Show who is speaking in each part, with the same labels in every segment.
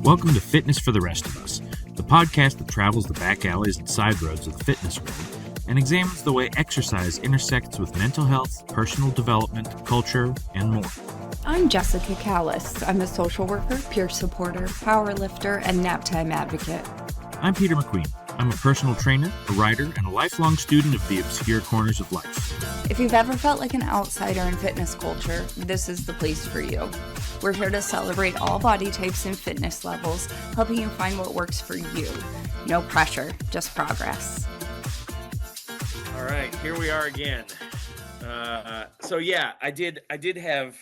Speaker 1: Welcome to Fitness for the Rest of Us, the podcast that travels the back alleys and side roads of the fitness world and examines the way exercise intersects with mental health, personal development, culture, and more.
Speaker 2: I'm Jessica Callis. I'm a social worker, peer supporter, power lifter, and nap time advocate.
Speaker 1: I'm Peter McQueen. I'm a personal trainer, a writer, and a lifelong student of the obscure corners of life.
Speaker 2: If you've ever felt like an outsider in fitness culture, this is the place for you. We're here to celebrate all body types and fitness levels, helping you find what works for you. No pressure, just progress.
Speaker 3: All right, here we are again. I did have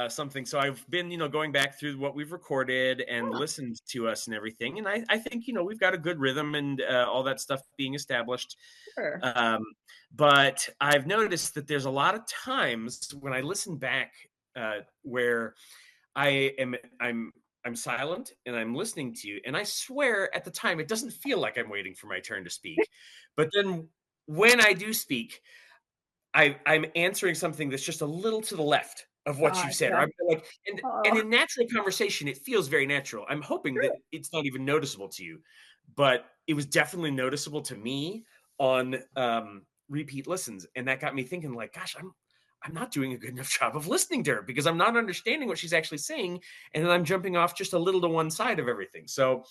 Speaker 3: something. So I've been, going back through what we've recorded and listened to us and everything. And I think, we've got a good rhythm and all that stuff being established.
Speaker 2: Sure.
Speaker 3: But I've noticed that there's a lot of times when I listen back where I'm silent and I'm listening to you. And I swear at the time, it doesn't feel like I'm waiting for my turn to speak. But then when I do speak, I'm answering something that's just a little to the left of what you said.
Speaker 2: Yeah.
Speaker 3: Or I'm like, and in natural conversation, it feels very natural. I'm hoping that it's not even noticeable to you, but it was definitely noticeable to me on repeat listens. And that got me thinking like, gosh, I'm not doing a good enough job of listening to her because I'm not understanding what she's actually saying. And then I'm jumping off just a little to one side of everything. So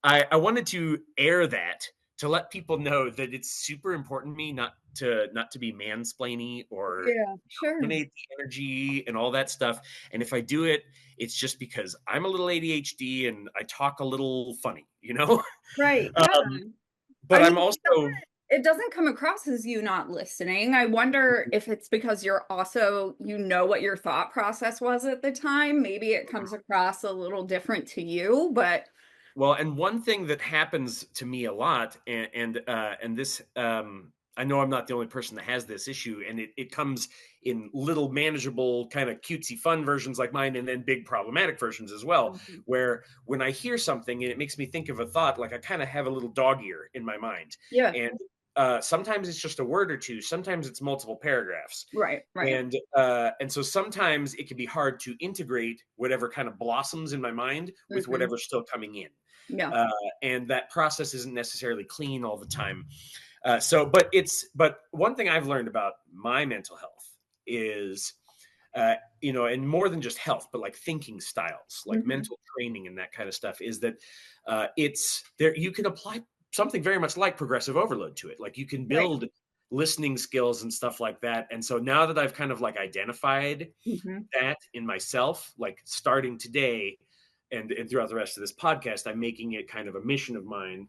Speaker 3: I wanted to air that to let people know that it's super important to me not to be mansplaining or dominate the energy and all that stuff. And if I do it, it's just because I'm a little ADHD and I talk a little funny,
Speaker 2: Right.
Speaker 3: But I'm also...
Speaker 2: It doesn't come across as you not listening. I wonder if it's because you're also, what your thought process was at the time. Maybe it comes across a little different to you, but...
Speaker 3: Well, and one thing that happens to me a lot, and this, I know I'm not the only person that has this issue, and it comes in little manageable kind of cutesy fun versions like mine, and then big problematic versions as well, where when I hear something and it makes me think of a thought, like I kind of have a little dog ear in my mind.
Speaker 2: Yeah.
Speaker 3: And sometimes it's just a word or two. Sometimes it's multiple paragraphs.
Speaker 2: Right.
Speaker 3: And so sometimes it can be hard to integrate whatever kind of blossoms in my mind with whatever's still coming in.
Speaker 2: Yeah.
Speaker 3: And that process isn't necessarily clean all the time. But one thing I've learned about my mental health is, and more than just health, but like thinking styles, like mental training and that kind of stuff, is that it's there. You can apply something very much like progressive overload to it. Like you can build listening skills and stuff like that. And so now that I've kind of like identified that in myself, like starting today and throughout the rest of this podcast, I'm making it kind of a mission of mine.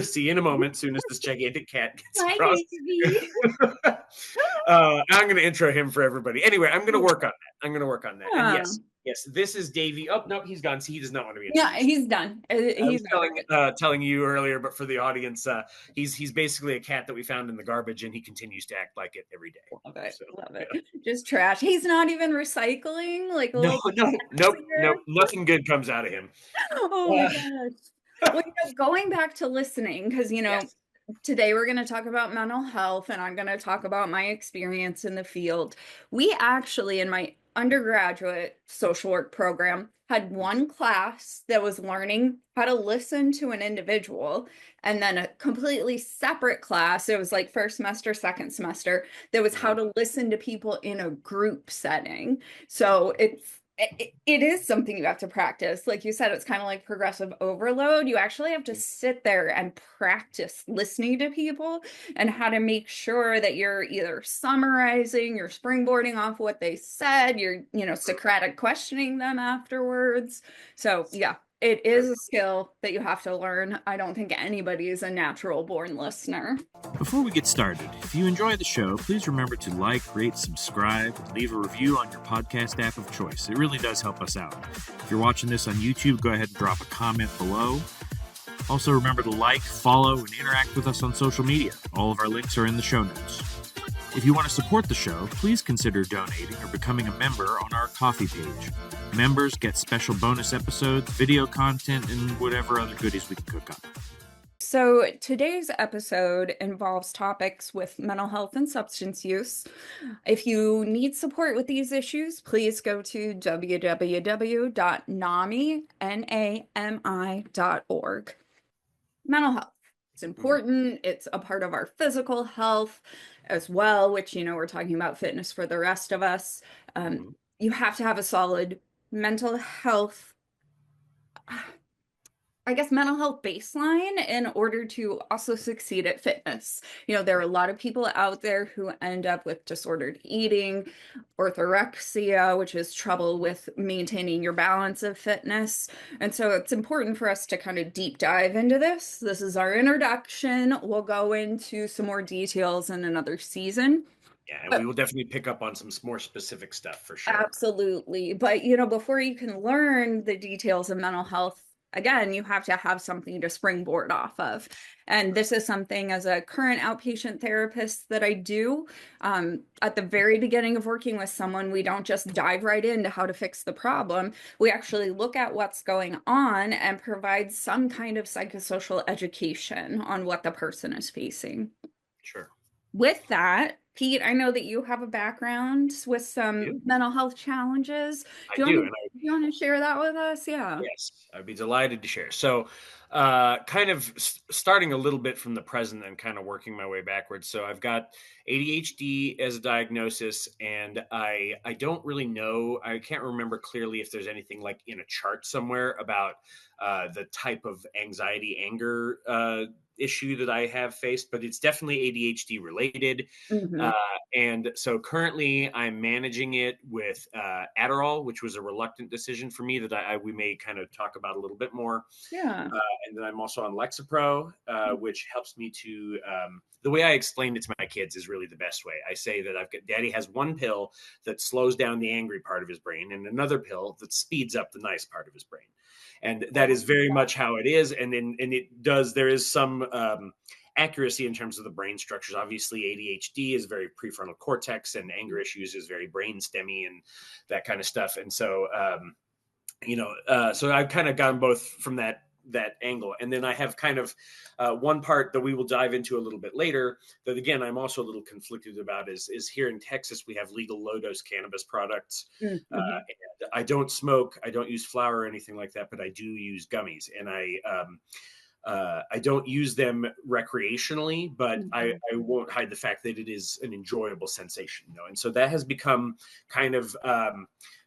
Speaker 3: See you in a moment, soon as this gigantic cat gets across. I'm going to intro him for everybody. Anyway, I'm going to work on that. And yes, this is Davey. Oh, no, he's gone. See, he does not want to be introduced.
Speaker 2: Yeah, he's done.
Speaker 3: He's telling you earlier, but for the audience, he's basically a cat that we found in the garbage, and he continues to act like it every day.
Speaker 2: Love it. Just trash. He's not even recycling. Like
Speaker 3: nope. Nothing good comes out of him.
Speaker 2: Oh my gosh. Well, going back to listening, because today we're going to talk about mental health, and I'm going to talk about my experience in the field. We actually, in my undergraduate social work program, had one class that was learning how to listen to an individual, and then a completely separate class, it was like first semester, second semester, that was how to listen to people in a group setting. So it is something you have to practice. Like you said, it's kind of like progressive overload. You actually have to sit there and practice listening to people and how to make sure that you're either summarizing, you're springboarding off what they said, you're, Socratic questioning them afterwards. So yeah, it is a skill that you have to learn. I don't think anybody is a natural born listener.
Speaker 1: Before we get started, if you enjoy the show, please remember to like, rate, subscribe, and leave a review on your podcast app of choice. It really does help us out. If you're watching this on YouTube, go ahead and drop a comment below. Also, remember to like, follow, and interact with us on social media. All of our links are in the show notes. If you want to support the show, please consider donating or becoming a member on our Ko-fi page. Members get special bonus episodes, video content, and whatever other goodies we can cook up.
Speaker 2: So today's episode involves topics with mental health and substance use. If you need support with these issues, please go to www.nami.org. Mental health. It's important. It's a part of our physical health as well, which, we're talking about fitness for the rest of us. You have to have a solid mental health, mental health baseline in order to also succeed at fitness. There are a lot of people out there who end up with disordered eating, orthorexia, which is trouble with maintaining your balance of fitness. And so it's important for us to kind of deep dive into this. This is our introduction. We'll go into some more details in another season.
Speaker 3: Yeah, and we will definitely pick up on some more specific stuff for sure.
Speaker 2: Absolutely. But, before you can learn the details of mental health, again, you have to have something to springboard off of. And this is something as a current outpatient therapist that I do. At the very beginning of working with someone, we don't just dive right into how to fix the problem. We actually look at what's going on and provide some kind of psychosocial education on what the person is facing.
Speaker 3: Sure.
Speaker 2: With that, Pete, I know that you have a background with some mental health challenges. Do you want to share that with us? Yeah.
Speaker 3: Yes, I'd be delighted to share. So, kind of starting a little bit from the present and kind of working my way backwards. So I've got ADHD as a diagnosis, and I don't really know. I can't remember clearly if there's anything like in a chart somewhere about the type of anxiety, anger issue that I have faced, but it's definitely ADHD related. And so currently I'm managing it with Adderall, which was a reluctant decision for me that we may kind of talk about a little bit more.
Speaker 2: Yeah.
Speaker 3: And then I'm also on Lexapro, which helps me to, the way I explained it to my kids is really the best way. I say that Daddy has one pill that slows down the angry part of his brain and another pill that speeds up the nice part of his brain. And that is very much how it is. And there is some accuracy in terms of the brain structures. Obviously, ADHD is very prefrontal cortex, and anger issues is very brain stemmy and that kind of stuff. And so, so I've kind of gone both from that angle. And then I have kind of one part that we will dive into a little bit later that, again, I'm also a little conflicted about is here in Texas, we have legal low dose cannabis products. And I don't smoke, I don't use flower or anything like that, but I do use gummies, and I don't use them recreationally, but I won't hide the fact that it is an enjoyable sensation, and so that has become kind of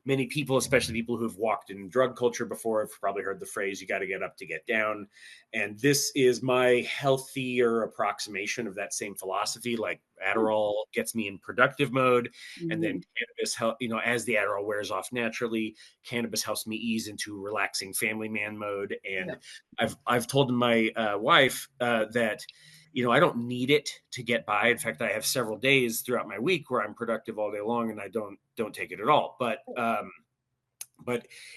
Speaker 3: many people, especially people who've walked in drug culture before, have probably heard the phrase, you got to get up to get down. And this is my healthier approximation of that same philosophy. Like Adderall gets me in productive mode. And then cannabis, as the Adderall wears off naturally, cannabis helps me ease into relaxing family man mode. And I've told my wife that, I don't need it to get by. In fact, I have several days throughout my week where I'm productive all day long and I don't take it at all. But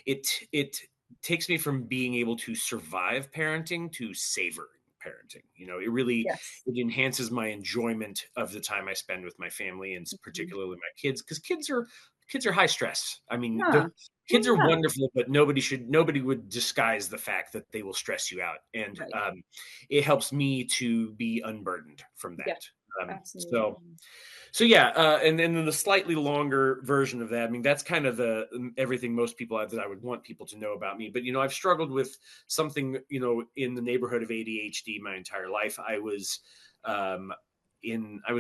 Speaker 3: it takes me from being able to survive parenting to savor parenting. It really it enhances my enjoyment of the time I spend with my family, and particularly my kids, because kids are high stress. I mean, kids are wonderful, but nobody would disguise the fact that they will stress you out. And it helps me to be unburdened from that. So yeah, and then the slightly longer version of that, I mean, that's kind of everything most people that I would want people to know about me. But, I've struggled with something, in the neighborhood of ADHD my entire life. I was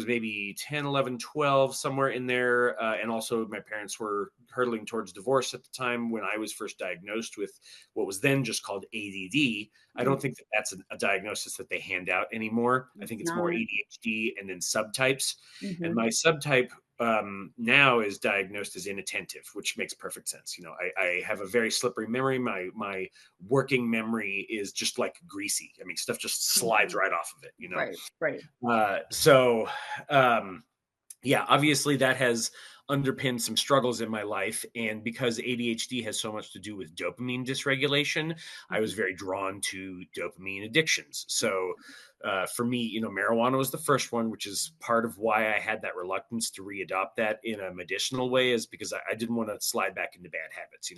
Speaker 3: maybe 10, 11, 12, somewhere in there. And also my parents were hurtling towards divorce at the time when I was first diagnosed with what was then just called ADD. I don't think that's a diagnosis that they hand out anymore. I think it's more ADHD and then subtypes. And my subtype now is diagnosed as inattentive, which makes perfect sense. I have a very slippery memory. My working memory is just like greasy. I mean, stuff just slides right off of it,
Speaker 2: Right.
Speaker 3: So obviously that has underpinned some struggles in my life. And because ADHD has so much to do with dopamine dysregulation, I was very drawn to dopamine addictions. So for me, marijuana was the first one, which is part of why I had that reluctance to readopt that in a medicinal way, is because I didn't want to slide back into bad habits,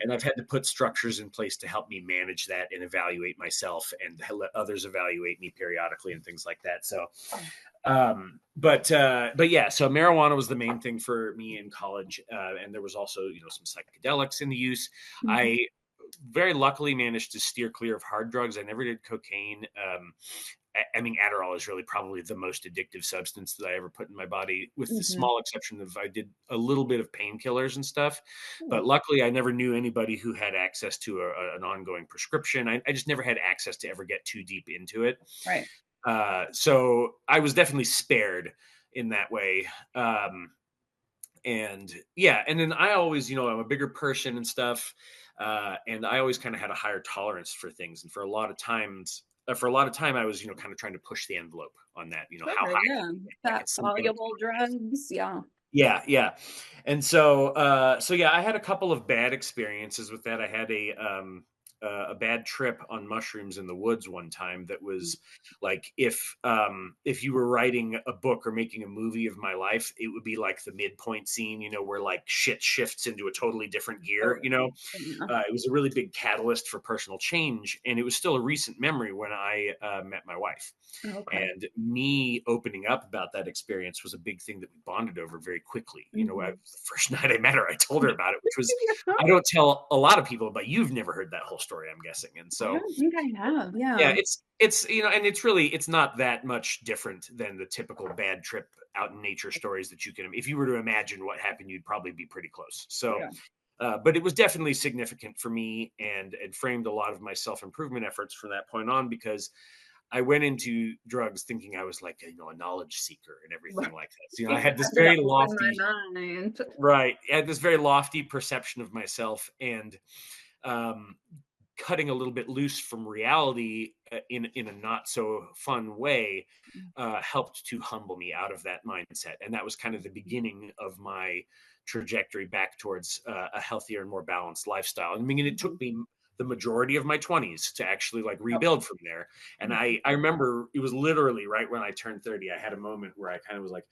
Speaker 3: and I've had to put structures in place to help me manage that and evaluate myself and let others evaluate me periodically and things like that. So, but yeah, so marijuana was the main thing for me in college. And there was also, some psychedelics in the use. I very luckily managed to steer clear of hard drugs. I never did cocaine. I mean, Adderall is really probably the most addictive substance that I ever put in my body, with the small exception of I did a little bit of painkillers and stuff. But luckily, I never knew anybody who had access to an ongoing prescription. I just never had access to ever get too deep into it.
Speaker 2: Right.
Speaker 3: So I was definitely spared in that way. And yeah, and then I always, I'm a bigger person and stuff. And I always kind of had a higher tolerance for things. And for a lot of time, I was, kind of trying to push the envelope on that, how high.
Speaker 2: Yeah. Fat soluble drugs. Yeah.
Speaker 3: Yeah. Yeah. And so yeah, I had a couple of bad experiences with that. I had a bad trip on mushrooms in the woods one time that was like, if you were writing a book or making a movie of my life, it would be like the midpoint scene, where like shit shifts into a totally different gear. It was a really big catalyst for personal change, and it was still a recent memory when I met my wife. And me opening up about that experience was a big thing that we bonded over very quickly. The first night I met her, I told her about it, which was, I don't tell a lot of people, but you've never heard that whole story, I'm guessing. And so
Speaker 2: I don't think I have. Yeah.
Speaker 3: Yeah, it's and it's not that much different than the typical bad trip out in nature stories that you can, if you were to imagine what happened, you'd probably be pretty close. So but it was definitely significant for me, and it framed a lot of my self-improvement efforts from that point on, because I went into drugs thinking I was like, a knowledge seeker and everything like that. So, I had this very lofty, I had this very lofty perception of myself, and cutting a little bit loose from reality in a not so fun way helped to humble me out of that mindset. And that was kind of the beginning of my trajectory back towards a healthier and more balanced lifestyle. I mean, it took me the majority of my 20s to actually like rebuild from there. And I remember it was literally right when I turned 30, I had a moment where I kind of was like,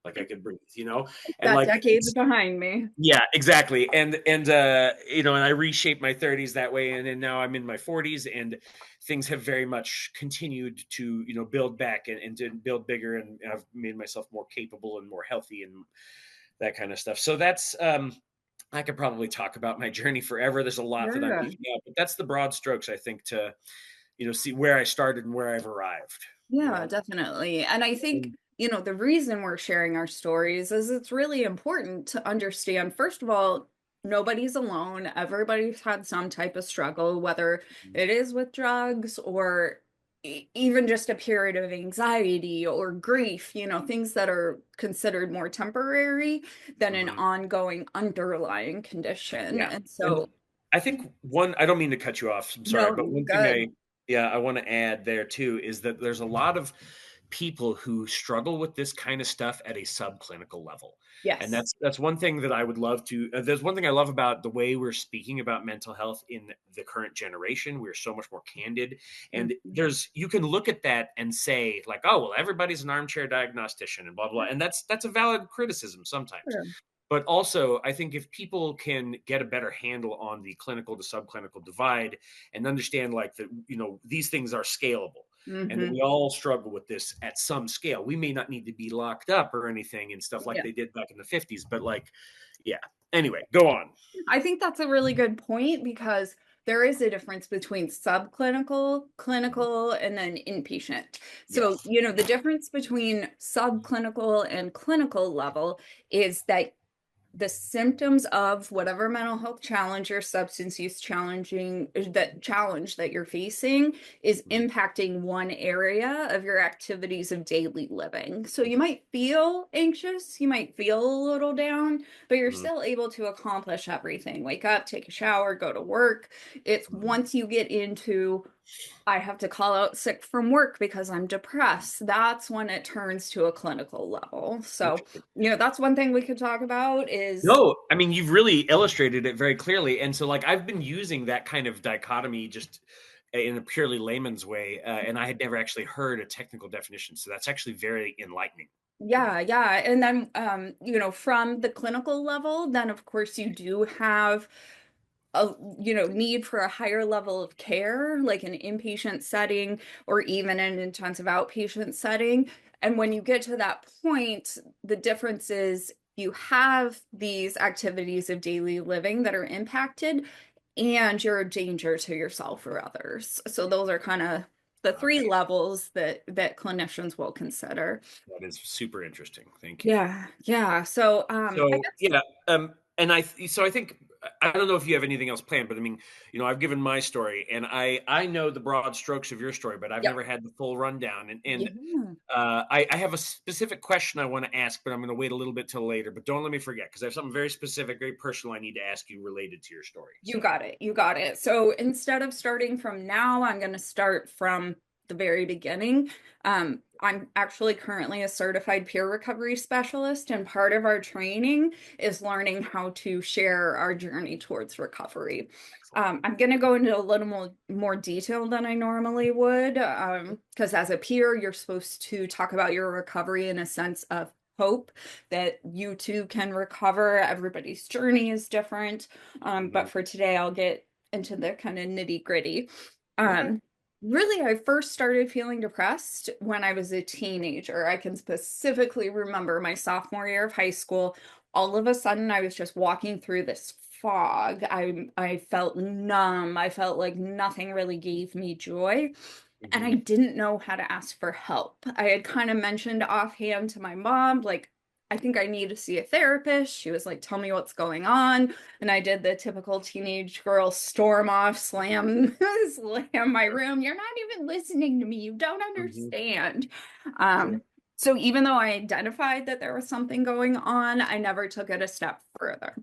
Speaker 3: like I could breathe, and
Speaker 2: that
Speaker 3: like
Speaker 2: decade's behind me.
Speaker 3: Yeah, exactly. And I reshaped my 30s that way. And then now I'm in my 40s, and things have very much continued to, build back and to build bigger. And I've made myself more capable and more healthy and that kind of stuff. So that's, I could probably talk about my journey forever. There's a lot that I'm leaving out, but that's the broad strokes, I think, to, see where I started and where I've arrived.
Speaker 2: Yeah, definitely. And I think, the reason we're sharing our stories is it's really important to understand, first of all, nobody's alone. Everybody's had some type of struggle, whether it is with drugs or even just a period of anxiety or grief, things that are considered more temporary than an ongoing underlying condition.
Speaker 3: Yeah.
Speaker 2: And so
Speaker 3: I think I don't mean to cut you off, I'm sorry, but one thing I want to add there too is that there's a lot of people who struggle with this kind of stuff at a subclinical level.
Speaker 2: Yes.
Speaker 3: And that's one thing that I would love to, there's one thing I love about the way we're speaking about mental health in the current generation. We're so much more candid, and you can look at that and say like, oh, well, everybody's an armchair diagnostician and blah, blah. And that's a valid criticism sometimes. Sure. But also, I think if people can get a better handle on the clinical to subclinical divide and understand like that, these things are scalable, and that we all struggle with this at some scale. We may not need to be locked up or anything and stuff like they did back in the 50s, but like, yeah. Anyway, go on.
Speaker 2: I think that's a really good point, because there is a difference between subclinical, clinical, and then inpatient. So, the difference between subclinical and clinical level is that the symptoms of whatever mental health challenge or substance use challenge that you're facing is impacting one area of your activities of daily living. So you might feel anxious, you might feel a little down, but you're still able to accomplish everything. Wake up, take a shower, go to work. It's once you get into, I have to call out sick from work because I'm depressed, that's when it turns to a clinical level. So, that's one thing we could talk about is...
Speaker 3: No, I mean, you've really illustrated it very clearly. And so like, I've been using that kind of dichotomy just in a purely layman's way, and I had never actually heard a technical definition. So that's actually very enlightening.
Speaker 2: Yeah, yeah. And then, from the clinical level, then of course you do have a, need for a higher level of care, like an inpatient setting or even an intensive outpatient setting. And when you get to that point, the difference is you have these activities of daily living that are impacted and you're a danger to yourself or others. So those are kind of the three levels that clinicians will consider.
Speaker 3: That is super interesting. Thank you.
Speaker 2: Yeah, yeah. So,
Speaker 3: and I think I don't know if you have anything else planned, but I mean, I've given my story, and I know the broad strokes of your story, but I've
Speaker 2: yeah.
Speaker 3: never had the full rundown. And
Speaker 2: Yeah.
Speaker 3: I have a specific question I want to ask, but I'm going to wait a little bit till later. But don't let me forget, because I have something very specific, very personal I need to ask you related to your story.
Speaker 2: You got it. You got it. So instead of starting from now, I'm going to start from the very beginning. I'm actually currently a certified peer recovery specialist, and part of our training is learning how to share our journey towards recovery. I'm going to go into a little more detail than I normally would, because as a peer, you're supposed to talk about your recovery in a sense of hope that you too can recover. Everybody's journey is different. But for today, I'll get into the kind of nitty gritty. Really, I first started feeling depressed when I was a teenager. I can specifically remember my sophomore year of high school. All of a sudden, I was just walking through this fog. I felt numb. I felt like nothing really gave me joy. And I didn't know how to ask for help. I had kind of mentioned offhand to my mom, like, I think I need to see a therapist. She was like, tell me what's going on. And I did the typical teenage girl storm off, slam my room. You're not even listening to me. You don't understand. So even though I identified that there was something going on, I never took it a step further.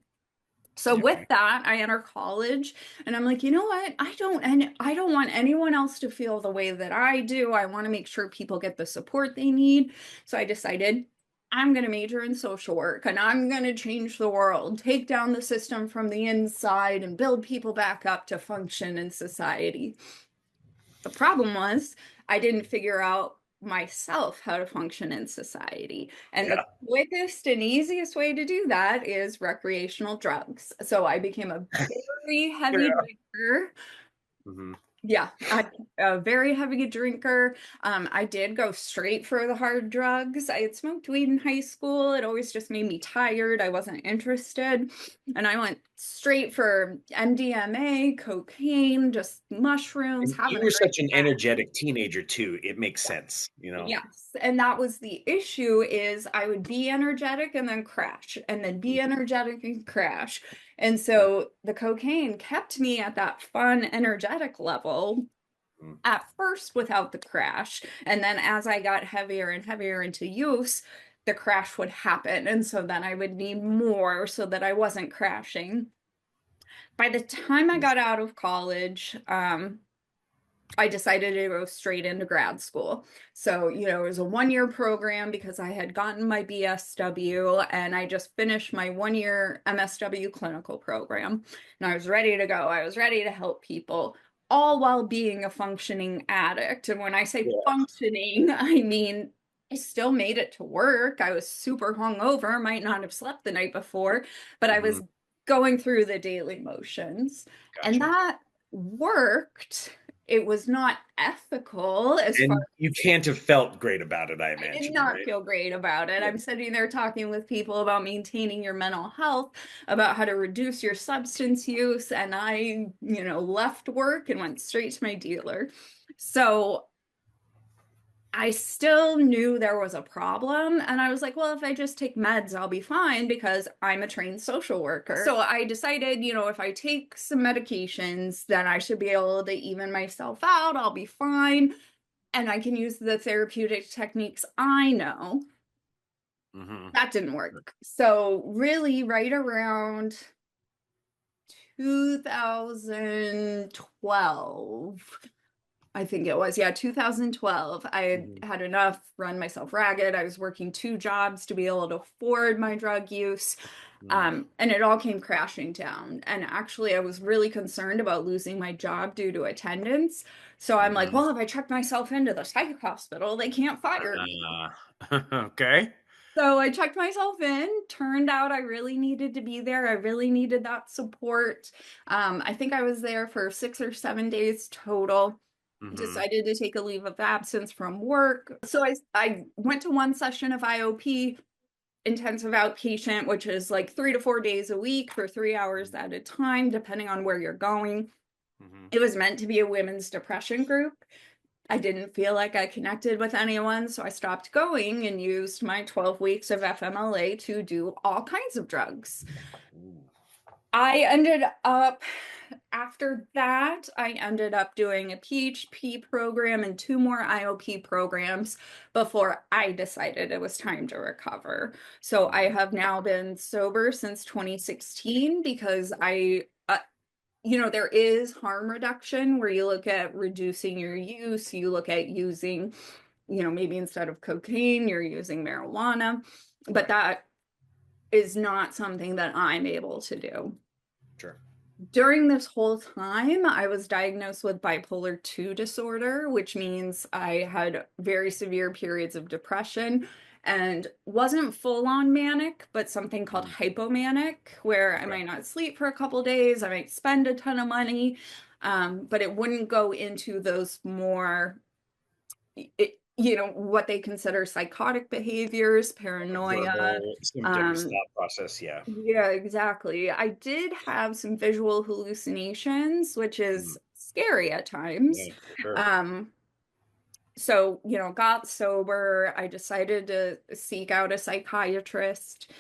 Speaker 2: So with that, I enter college and I'm like, you know what? I don't want anyone else to feel the way that I do. I want to make sure people get the support they need. So I decided I'm going to major in social work and I'm going to change the world, take down the system from the inside and build people back up to function in society. The problem was I didn't figure out myself how to function in society. And the quickest and easiest way to do that is recreational drugs. So I became a very heavy drinker. Yeah, a very heavy drinker. I did go straight for the hard drugs. I had smoked weed in high school. It always just made me tired. I wasn't interested. And I went straight for MDMA, cocaine, just mushrooms.
Speaker 3: And you were such an energetic teenager too. It makes sense,
Speaker 2: Yes. And that was the issue is I would be energetic and then crash and then be energetic and crash. And so the cocaine kept me at that fun, energetic level at first without the crash. And then as I got heavier and heavier into use, the crash would happen. And so then I would need more so that I wasn't crashing. By the time I got out of college, I decided to go straight into grad school. So, it was a 1-year program because I had gotten my BSW and I just finished my 1-year MSW clinical program. And I was ready to go. I was ready to help people, all while being a functioning addict. And when I say functioning, I mean, I still made it to work. I was super hungover, might not have slept the night before, but I was going through the daily motions. And that worked. It was not ethical
Speaker 3: you can't have felt great about it, I imagine.
Speaker 2: I did not feel great about it. I'm sitting there talking with people about maintaining your mental health, about how to reduce your substance use, and I, left work and went straight to my dealer. So I still knew there was a problem. And I was like, well, if I just take meds, I'll be fine because I'm a trained social worker. So I decided, if I take some medications, then I should be able to even myself out. I'll be fine. And I can use the therapeutic techniques I know. That didn't work. So really right around 2012, I think it was, yeah, 2012. I had enough, run myself ragged. I was working 2 jobs to be able to afford my drug use. And it all came crashing down. And actually, I was really concerned about losing my job due to attendance. So I'm like, well, if I check myself into the psych hospital, they can't fire me.
Speaker 3: Okay.
Speaker 2: So I checked myself in. Turned out I really needed to be there. I really needed that support. I think I was there for 6 or 7 days total. Decided to take a leave of absence from work. So I went to one session of IOP, intensive outpatient, which is like 3 to 4 days a week for 3 hours at a time, depending on where you're going. It was meant to be a women's depression group. I didn't feel like I connected with anyone, so I stopped going and used my 12 weeks of FMLA to do all kinds of drugs. I ended up, after that, I ended up doing a PHP program and 2 more IOP programs before I decided it was time to recover. So I have now been sober since 2016 because there is harm reduction where you look at reducing your use, you look at using, maybe instead of cocaine, you're using marijuana, but that is not something that I'm able to do.
Speaker 3: Sure.
Speaker 2: During this whole time, I was diagnosed with bipolar 2 disorder, which means I had very severe periods of depression and wasn't full on manic, but something called hypomanic, where I might not sleep for a couple days, I might spend a ton of money, but it wouldn't go into those more, what they consider psychotic behaviors, paranoia.
Speaker 3: Verbal symptoms, thought process, yeah.
Speaker 2: Yeah, exactly. I did have some visual hallucinations, which is scary at times.
Speaker 3: Yeah, for sure.
Speaker 2: So, got sober. I decided to seek out a psychiatrist.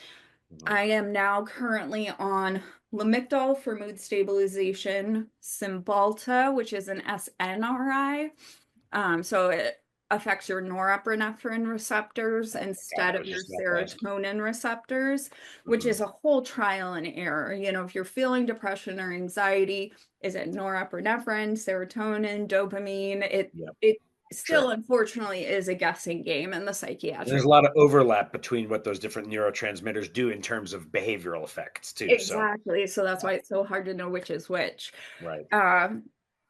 Speaker 2: I am now currently on Lamictal for mood stabilization, Cymbalta, which is an SNRI. So it affects your norepinephrine receptors instead of your serotonin receptors, which is a whole trial and error. If you're feeling depression or anxiety, is it norepinephrine, serotonin, dopamine? It still, unfortunately, is a guessing game in the psychiatric.
Speaker 3: There's a lot of overlap between what those different neurotransmitters do in terms of behavioral effects too.
Speaker 2: Exactly. So that's why it's so hard to know which is which.
Speaker 3: Right.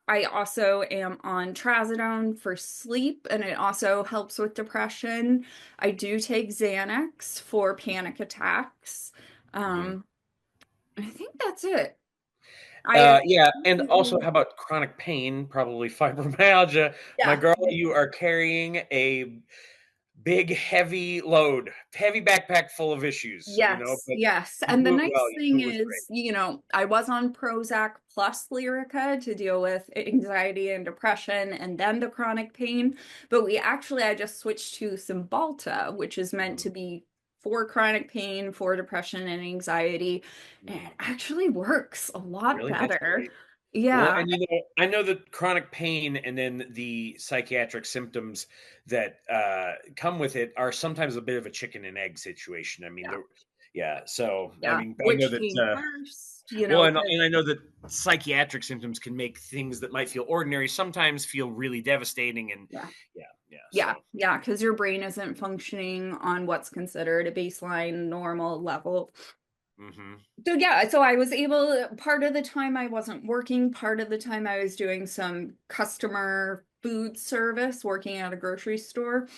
Speaker 2: I also am on trazodone for sleep, and it also helps with depression. I do take Xanax for panic attacks. I think that's it.
Speaker 3: Yeah, and also how about chronic pain, probably fibromyalgia.
Speaker 2: Yeah.
Speaker 3: My girl, you are carrying a big, heavy load, heavy backpack full of issues.
Speaker 2: Yes, yes. And the nice thing is,
Speaker 3: great.
Speaker 2: I was on Prozac plus Lyrica to deal with anxiety and depression and then the chronic pain. But I just switched to Cymbalta, which is meant to be for chronic pain, for depression and anxiety. And it actually works a lot better. Yeah.
Speaker 3: Well, and I know that chronic pain and then the psychiatric symptoms that come with it are sometimes a bit of a chicken and egg situation. I mean, so I mean, I know that
Speaker 2: first,
Speaker 3: well, and I know that psychiatric symptoms can make things that might feel ordinary sometimes feel really devastating, and
Speaker 2: because your brain isn't functioning on what's considered a baseline normal level. So I was able, part of the time I wasn't working, part of the time I was doing some customer food service, working at a grocery store.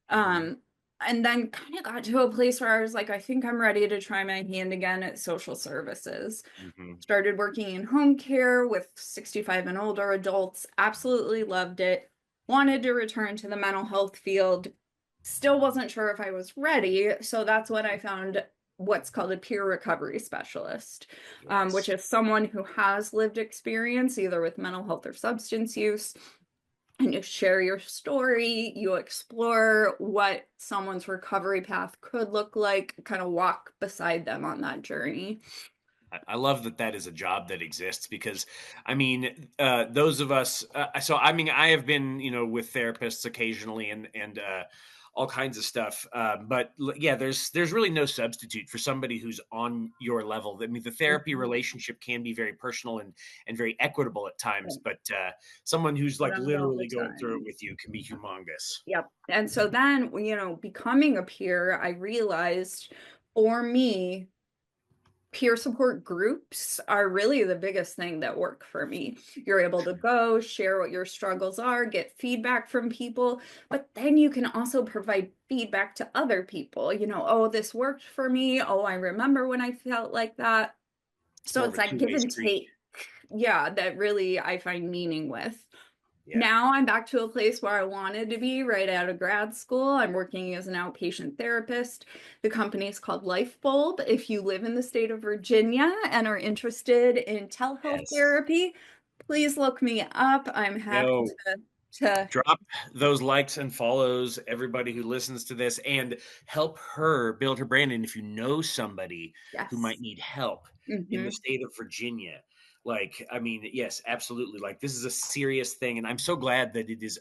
Speaker 2: And then kind of got to a place where I was like, I think I'm ready to try my hand again at social services. Started working in home care with 65 and older adults, absolutely loved it. Wanted to return to the mental health field, still wasn't sure if I was ready. So that's when I found what's called a peer recovery specialist, which is someone who has lived experience either with mental health or substance use. And you share your story, you explore what someone's recovery path could look like, kind of walk beside them on that journey.
Speaker 3: I love that is a job that exists because, I mean, those of us. So I mean, I have been, with therapists occasionally, and all kinds of stuff. But yeah, there's really no substitute for somebody who's on your level. I mean, the therapy relationship can be very personal and very equitable at times, but someone who's like
Speaker 2: Not all the
Speaker 3: literally going through it
Speaker 2: time.
Speaker 3: with you can be humongous.
Speaker 2: Yep. And so then, becoming a peer, I realized for me, peer support groups are really the biggest thing that work for me. You're able to go share what your struggles are, get feedback from people, but then you can also provide feedback to other people. Oh, this worked for me. Oh, I remember when I felt like that.
Speaker 3: It's
Speaker 2: So
Speaker 3: more of
Speaker 2: it's
Speaker 3: a
Speaker 2: that give
Speaker 3: two-way
Speaker 2: and
Speaker 3: street.
Speaker 2: take. Yeah, that really I find meaning with.
Speaker 3: Yeah.
Speaker 2: Now I'm back to a place where I wanted to be right out of grad school. I'm working as an outpatient therapist. The company is called Lifebulb. If you live in the state of Virginia and are interested in telehealth
Speaker 3: Yes.
Speaker 2: therapy, please look me up. I'm happy
Speaker 3: Yo,
Speaker 2: to
Speaker 3: drop those likes and follows, everybody who listens to this, and help her build her brand. And if you know somebody who might
Speaker 2: yes.
Speaker 3: need help in the state of Virginia, like, I mean, yes, absolutely. Like, this is a serious thing. And I'm so glad that it is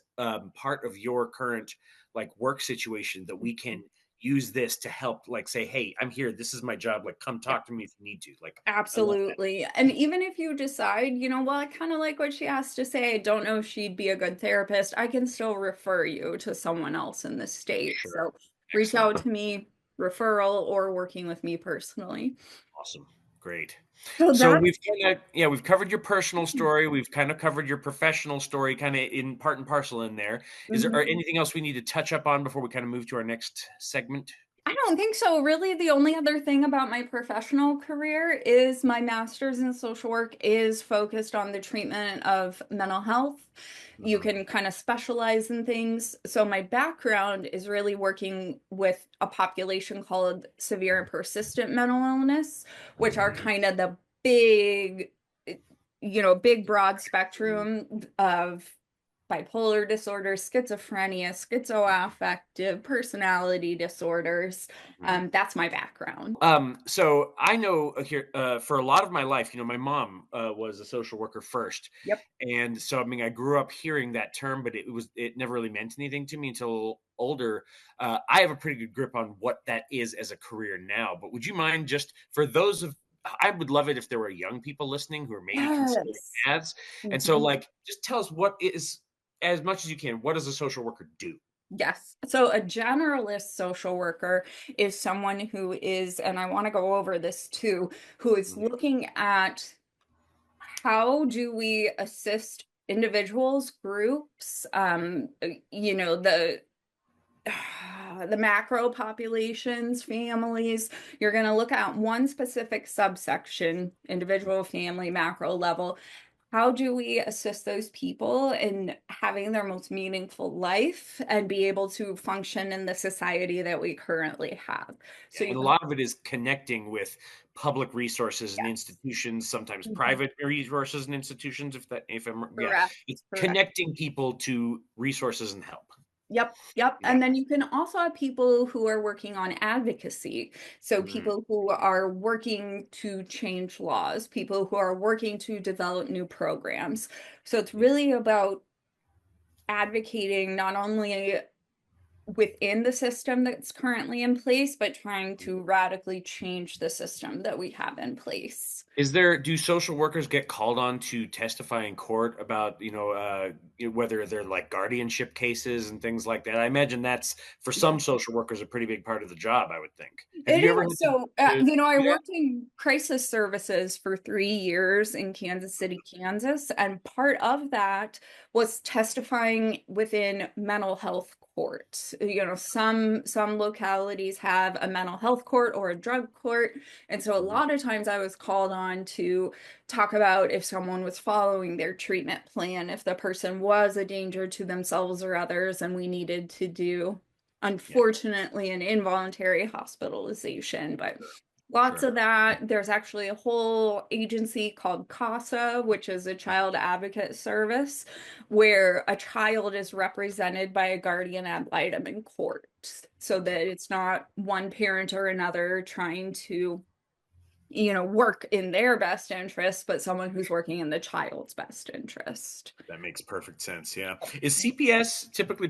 Speaker 3: part of your current like work situation that we can use this to help, like, say, hey, I'm here. This is my job. Like, come
Speaker 2: Yep.
Speaker 3: talk to me if you need to. Like, I love that.
Speaker 2: Absolutely. And even if you decide, well, I kind of like what she has to say, I don't know if she'd be a good therapist, I can still refer you to someone else in the state.
Speaker 3: Sure.
Speaker 2: So reach
Speaker 3: Excellent.
Speaker 2: out to me, referral, or working with me personally.
Speaker 3: Awesome. Great.
Speaker 2: So
Speaker 3: So
Speaker 2: that's
Speaker 3: we've kind of, yeah, we've covered your personal story. We've kind of covered your professional story, kind of in part and parcel in there. Is there
Speaker 2: Mhm.
Speaker 3: anything else we need to touch up on before we kind of move to our next segment?
Speaker 2: I don't think so. Really, the only other thing about my professional career is my master's in social work is focused on the treatment of mental health. You
Speaker 3: Mhm.
Speaker 2: can kind of specialize in things. So, my background is really working with a population called severe and persistent mental illness, which are
Speaker 3: Mhm.
Speaker 2: kind of the big, big broad spectrum of bipolar disorder, schizophrenia, schizoaffective personality disorders.
Speaker 3: Mhm.
Speaker 2: That's my background.
Speaker 3: So I know here for a lot of my life, my mom was a social worker first,
Speaker 2: Yep.
Speaker 3: and so I mean, I grew up hearing that term, but it never really meant anything to me until older. I have a pretty good grip on what that is as a career now. But would you mind just for those of I would love it if there were young people listening who are maybe considering
Speaker 2: Yes.
Speaker 3: ads, and so
Speaker 2: Mhm.
Speaker 3: like just tell us what is as much as you can. What does a social worker do?
Speaker 2: Yes. So a generalist social worker is someone who is, and I want to go over this too, who is
Speaker 3: Mhm.
Speaker 2: looking at how do we assist individuals, groups, the macro populations, families. You're going to look at one specific subsection, individual, family, macro level. How do we assist those people in having their most meaningful life and be able to function in the society that we currently have? So
Speaker 3: And
Speaker 2: you
Speaker 3: a lot of it is connecting with public resources and
Speaker 2: yes.
Speaker 3: institutions, sometimes
Speaker 2: Mhm.
Speaker 3: private resources and institutions. If I'm, yeah,
Speaker 2: Correct.
Speaker 3: it's
Speaker 2: Correct.
Speaker 3: connecting people to resources and help.
Speaker 2: Yep, yep.
Speaker 3: Yeah.
Speaker 2: And then you can also have people who are working on advocacy. So
Speaker 3: Mhm.
Speaker 2: people who are working to change laws, people who are working to develop new programs. So it's
Speaker 3: Yeah.
Speaker 2: really about advocating not only within the system that's currently in place, but trying to radically change the system that we have in place.
Speaker 3: Do social workers get called on to testify in court about, whether they're like guardianship cases and things like that? I imagine that's for some social workers a pretty big part of the job, I would think. Have
Speaker 2: It
Speaker 3: you ever had
Speaker 2: is. So,
Speaker 3: to
Speaker 2: I
Speaker 3: do that?
Speaker 2: worked in crisis services for 3 years in Kansas City, Kansas, and part of that was testifying within mental health courts. Some localities have a mental health court or a drug court, and so a
Speaker 3: Mhm.
Speaker 2: lot of times I was called on to talk about if someone was following their treatment plan, if the person was a danger to themselves or others, and we needed to do
Speaker 3: Yeah,
Speaker 2: unfortunately an involuntary hospitalization, but lots
Speaker 3: sure.
Speaker 2: of that. There's actually a whole agency called CASA, which is a child advocate service, where a child is represented by a guardian ad litem in court so that it's not one parent or another trying to work in their best interest, but someone who's working in the child's best interest.
Speaker 3: That makes perfect sense. Yeah. Is CPS typically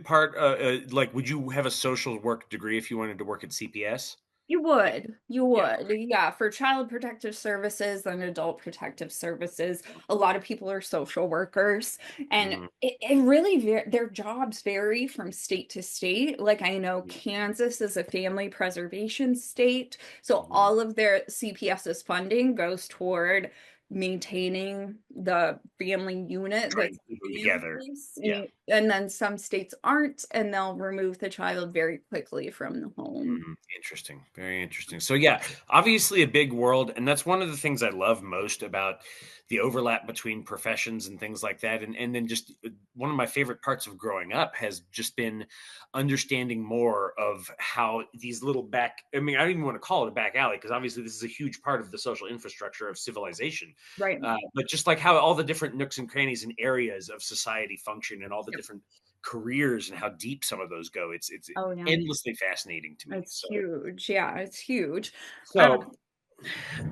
Speaker 3: like, would you have a social work degree if you wanted to work at CPS?
Speaker 2: You would.
Speaker 3: Yeah.
Speaker 2: Yeah, for child protective services and adult protective services, a lot of people are social workers, and
Speaker 3: Mhm.
Speaker 2: it really their jobs vary from state to state. Like I know
Speaker 3: Mhm.
Speaker 2: Kansas is a family preservation state, so
Speaker 3: Mhm.
Speaker 2: all of their CPS's funding goes toward maintaining the family unit
Speaker 3: Trying
Speaker 2: that's
Speaker 3: to keep them
Speaker 2: already in
Speaker 3: together.
Speaker 2: place.
Speaker 3: Yeah.
Speaker 2: And then some states aren't, and they'll remove the child very quickly from the home.
Speaker 3: Interesting. Very interesting. So yeah, obviously a big world, and that's one of the things I love most about the overlap between professions and things like that. And then just one of my favorite parts of growing up has just been understanding more of how these little I mean, I don't even want to call it a back alley because obviously this is a huge part of the social infrastructure of civilization.
Speaker 2: Right.
Speaker 3: But just like how all the different nooks and crannies and areas of society function and all the
Speaker 2: Yep.
Speaker 3: different careers and how deep some of those go. It's
Speaker 2: Oh, yeah.
Speaker 3: endlessly fascinating to me.
Speaker 2: It's huge. Yeah, it's huge. Um,
Speaker 3: So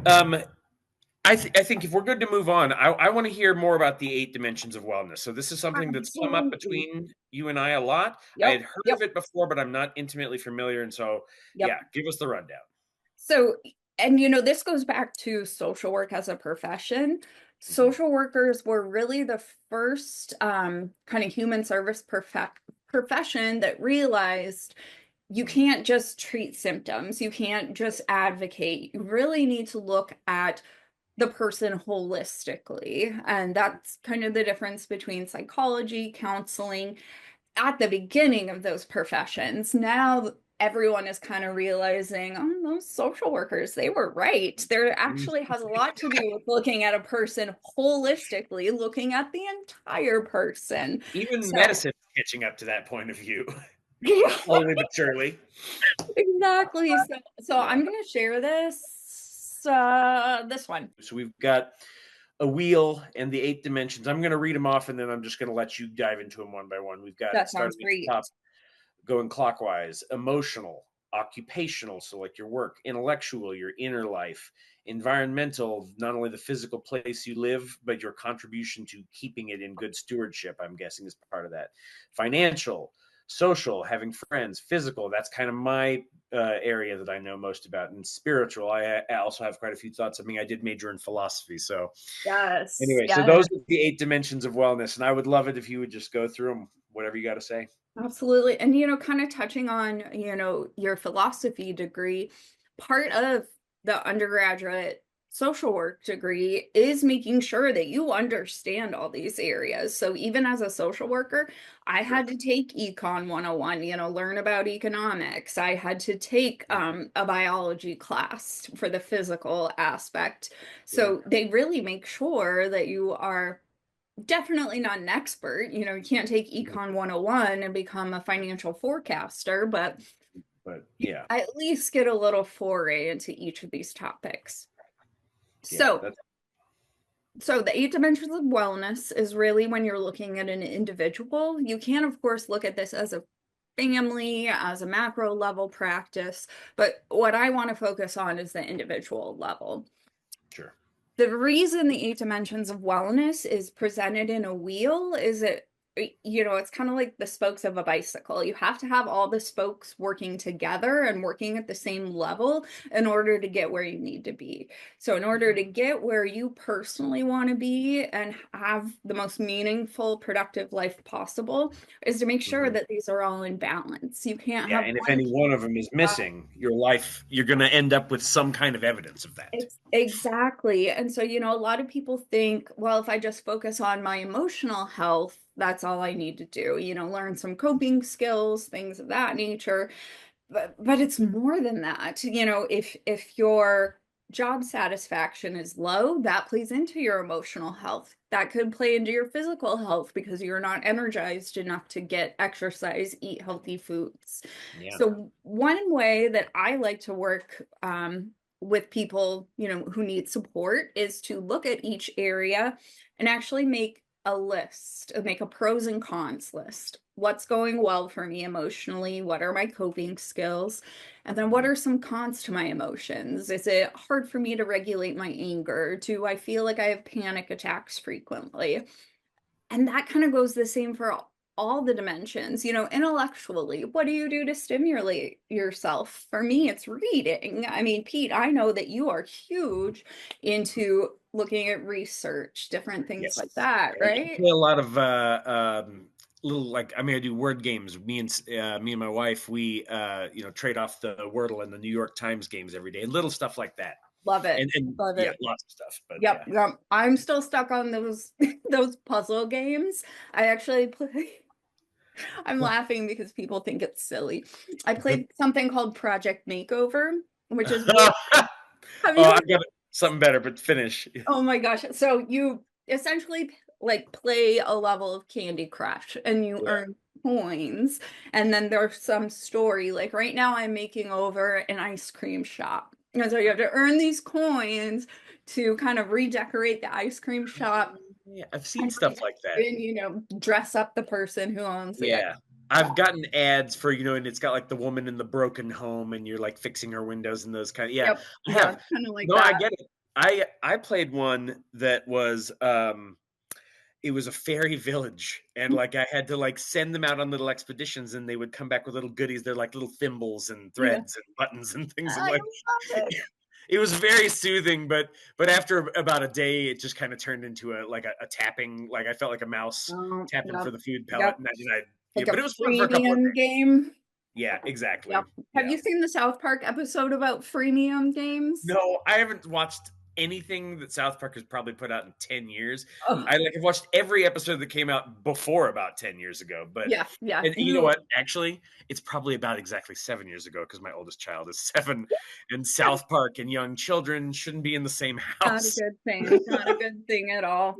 Speaker 3: um, I think if we're good to move on, I want to hear more about the 8 dimensions of wellness. So this is something that's come up
Speaker 2: Absolutely.
Speaker 3: between you and I a lot. I
Speaker 2: Yep.
Speaker 3: had heard
Speaker 2: Yep.
Speaker 3: of it before, but I'm not intimately familiar. And so,
Speaker 2: Yep.
Speaker 3: yeah, give us the rundown.
Speaker 2: So, and this goes back to social work as a profession.
Speaker 3: Mhm.
Speaker 2: Social workers were really the first kind of human service profession that realized you
Speaker 3: Mhm.
Speaker 2: can't just treat symptoms. You can't just advocate. You really need to look at the person holistically. And that's kind of the difference between psychology, counseling, at the beginning of those professions. Now everyone is kind of realizing, oh, those social workers, they were right. There
Speaker 3: Mm.
Speaker 2: actually has a lot to do with looking at a person holistically, looking at the entire person.
Speaker 3: Even
Speaker 2: So,
Speaker 3: medicine is catching up to that point of view,
Speaker 2: yeah,
Speaker 3: slowly but surely.
Speaker 2: exactly. So
Speaker 3: Yeah.
Speaker 2: I'm going to share this one.
Speaker 3: So we've got a wheel and the 8 dimensions. I'm going to read them off, and then I'm just going to let you dive into them one by one. We've got
Speaker 2: That sounds
Speaker 3: starting at the
Speaker 2: great.
Speaker 3: top, going clockwise: emotional, occupational, so like your work; intellectual, your inner life; environmental, not only the physical place you live, but your contribution to keeping it in good stewardship, I'm guessing, is part of that; financial; social, having friends; physical, that's kind of my area that I know most about; and spiritual, I also have quite a few thoughts. I mean, I did major in philosophy, so
Speaker 2: Yes,
Speaker 3: anyway, so those
Speaker 2: yes.
Speaker 3: are the 8 dimensions of wellness, and I would love it if you would just go through them, whatever you got to say.
Speaker 2: Absolutely. And, kind of touching on, your philosophy degree, part of the undergraduate social work degree is making sure that you understand all these areas. So even as a social worker, I
Speaker 3: Sure.
Speaker 2: had to take Econ 101, learn about economics. I had to take a biology class for the physical aspect.
Speaker 3: Yeah.
Speaker 2: So they really make sure that you are definitely not an expert. You can't take
Speaker 3: Mhm.
Speaker 2: Econ 101 and become a financial forecaster, but
Speaker 3: But
Speaker 2: you
Speaker 3: yeah,
Speaker 2: at least get a little foray into each of these topics.
Speaker 3: yeah,
Speaker 2: So,
Speaker 3: that's
Speaker 2: so the 8 dimensions of wellness is really when you're looking at an individual. You can, of course, look at this as a family, as a macro level practice, but what I want to focus on is the individual level.
Speaker 3: sure.
Speaker 2: The reason the 8 dimensions of wellness is presented in a wheel is it's kind of like the spokes of a bicycle. You have to have all the spokes working together and working at the same level in order to get where you need to be. So in order
Speaker 3: Mhm.
Speaker 2: to get where you personally want to be and have the most meaningful, productive life possible is to make sure
Speaker 3: Mhm.
Speaker 2: that these are all in balance. You can't
Speaker 3: Yeah,
Speaker 2: have
Speaker 3: and if
Speaker 2: one
Speaker 3: any
Speaker 2: piece
Speaker 3: one of them is missing, your life, you're going to end up with some kind of evidence of that.
Speaker 2: Exactly. And so, a lot of people think, well, if I just focus on my emotional health, that's all I need to do, learn some coping skills, things of that nature. But it's more than that. If your job satisfaction is low, that plays into your emotional health. That could play into your physical health because you're not energized enough to get exercise, eat healthy foods.
Speaker 3: Yeah.
Speaker 2: So one way that I like to work with people, who need support is to look at each area and actually make a list, make a pros and cons list. What's going well for me emotionally? What are my coping skills? And then what are some cons to my emotions? Is it hard for me to regulate my anger? Do I feel like I have panic attacks frequently? And that kind of goes the same for all the dimensions, intellectually. What do you do to stimulate yourself? For me, it's reading. I mean, Pete, I know that you are huge into looking at research, different things like that,
Speaker 3: I
Speaker 2: right?
Speaker 3: play a lot of little, I do word games. Me and my wife, we trade off the Wordle and the New York Times games every day, and little stuff like that.
Speaker 2: Love it.
Speaker 3: And
Speaker 2: Love
Speaker 3: yeah,
Speaker 2: it.
Speaker 3: lots of stuff. But
Speaker 2: Yep, yep. I'm still stuck on those those puzzle games. I actually play. I'm laughing because people think it's silly. I played something called Project Makeover, which is have
Speaker 3: Oh,
Speaker 2: you
Speaker 3: I've got something better, but finish.
Speaker 2: Oh my gosh. So you essentially like play a level of Candy Crush and you
Speaker 3: Yeah.
Speaker 2: earn coins. And then there's some story. Like right now I'm making over an ice cream shop. And so you have to earn these coins to kind of redecorate the ice cream shop
Speaker 3: Yeah, I've seen
Speaker 2: and,
Speaker 3: stuff like that.
Speaker 2: dress up the person who owns the ice
Speaker 3: Yeah.
Speaker 2: cream
Speaker 3: I've
Speaker 2: shop.
Speaker 3: gotten ads for, and it's got like the woman in the broken home and you're like fixing her windows and those yeah,
Speaker 2: Yep.
Speaker 3: I
Speaker 2: Yeah,
Speaker 3: have.
Speaker 2: kind of like
Speaker 3: No, I
Speaker 2: that.
Speaker 3: get it. I played one that was it was a fairy village and like I had to like send them out on little expeditions and they would come back with little goodies. They're like little thimbles and
Speaker 2: Yeah.
Speaker 3: threads and buttons and things. I'm
Speaker 2: I
Speaker 3: like,
Speaker 2: love it.
Speaker 3: it was very soothing, but after about a day, it just kind of turned into a tapping. Like I felt like a mouse
Speaker 2: Oh,
Speaker 3: tapping
Speaker 2: yep.
Speaker 3: for the food pellet,
Speaker 2: Yep.
Speaker 3: yeah,
Speaker 2: Like a
Speaker 3: but it was fun for a couple of
Speaker 2: freemium
Speaker 3: days.
Speaker 2: game.
Speaker 3: Yeah, exactly.
Speaker 2: Yep. Have
Speaker 3: Yeah.
Speaker 2: you seen the South Park episode about freemium games?
Speaker 3: No, I haven't watched anything that South Park has probably put out in 10 years.
Speaker 2: Oh,
Speaker 3: Have watched every episode that came out before about 10 years ago. But
Speaker 2: yeah, yeah.
Speaker 3: and you know what? Actually, it's probably about exactly 7 years ago because my oldest child is 7, and South Park and young children shouldn't be in the same
Speaker 2: Not a
Speaker 3: house.
Speaker 2: good thing. Not a good thing at all.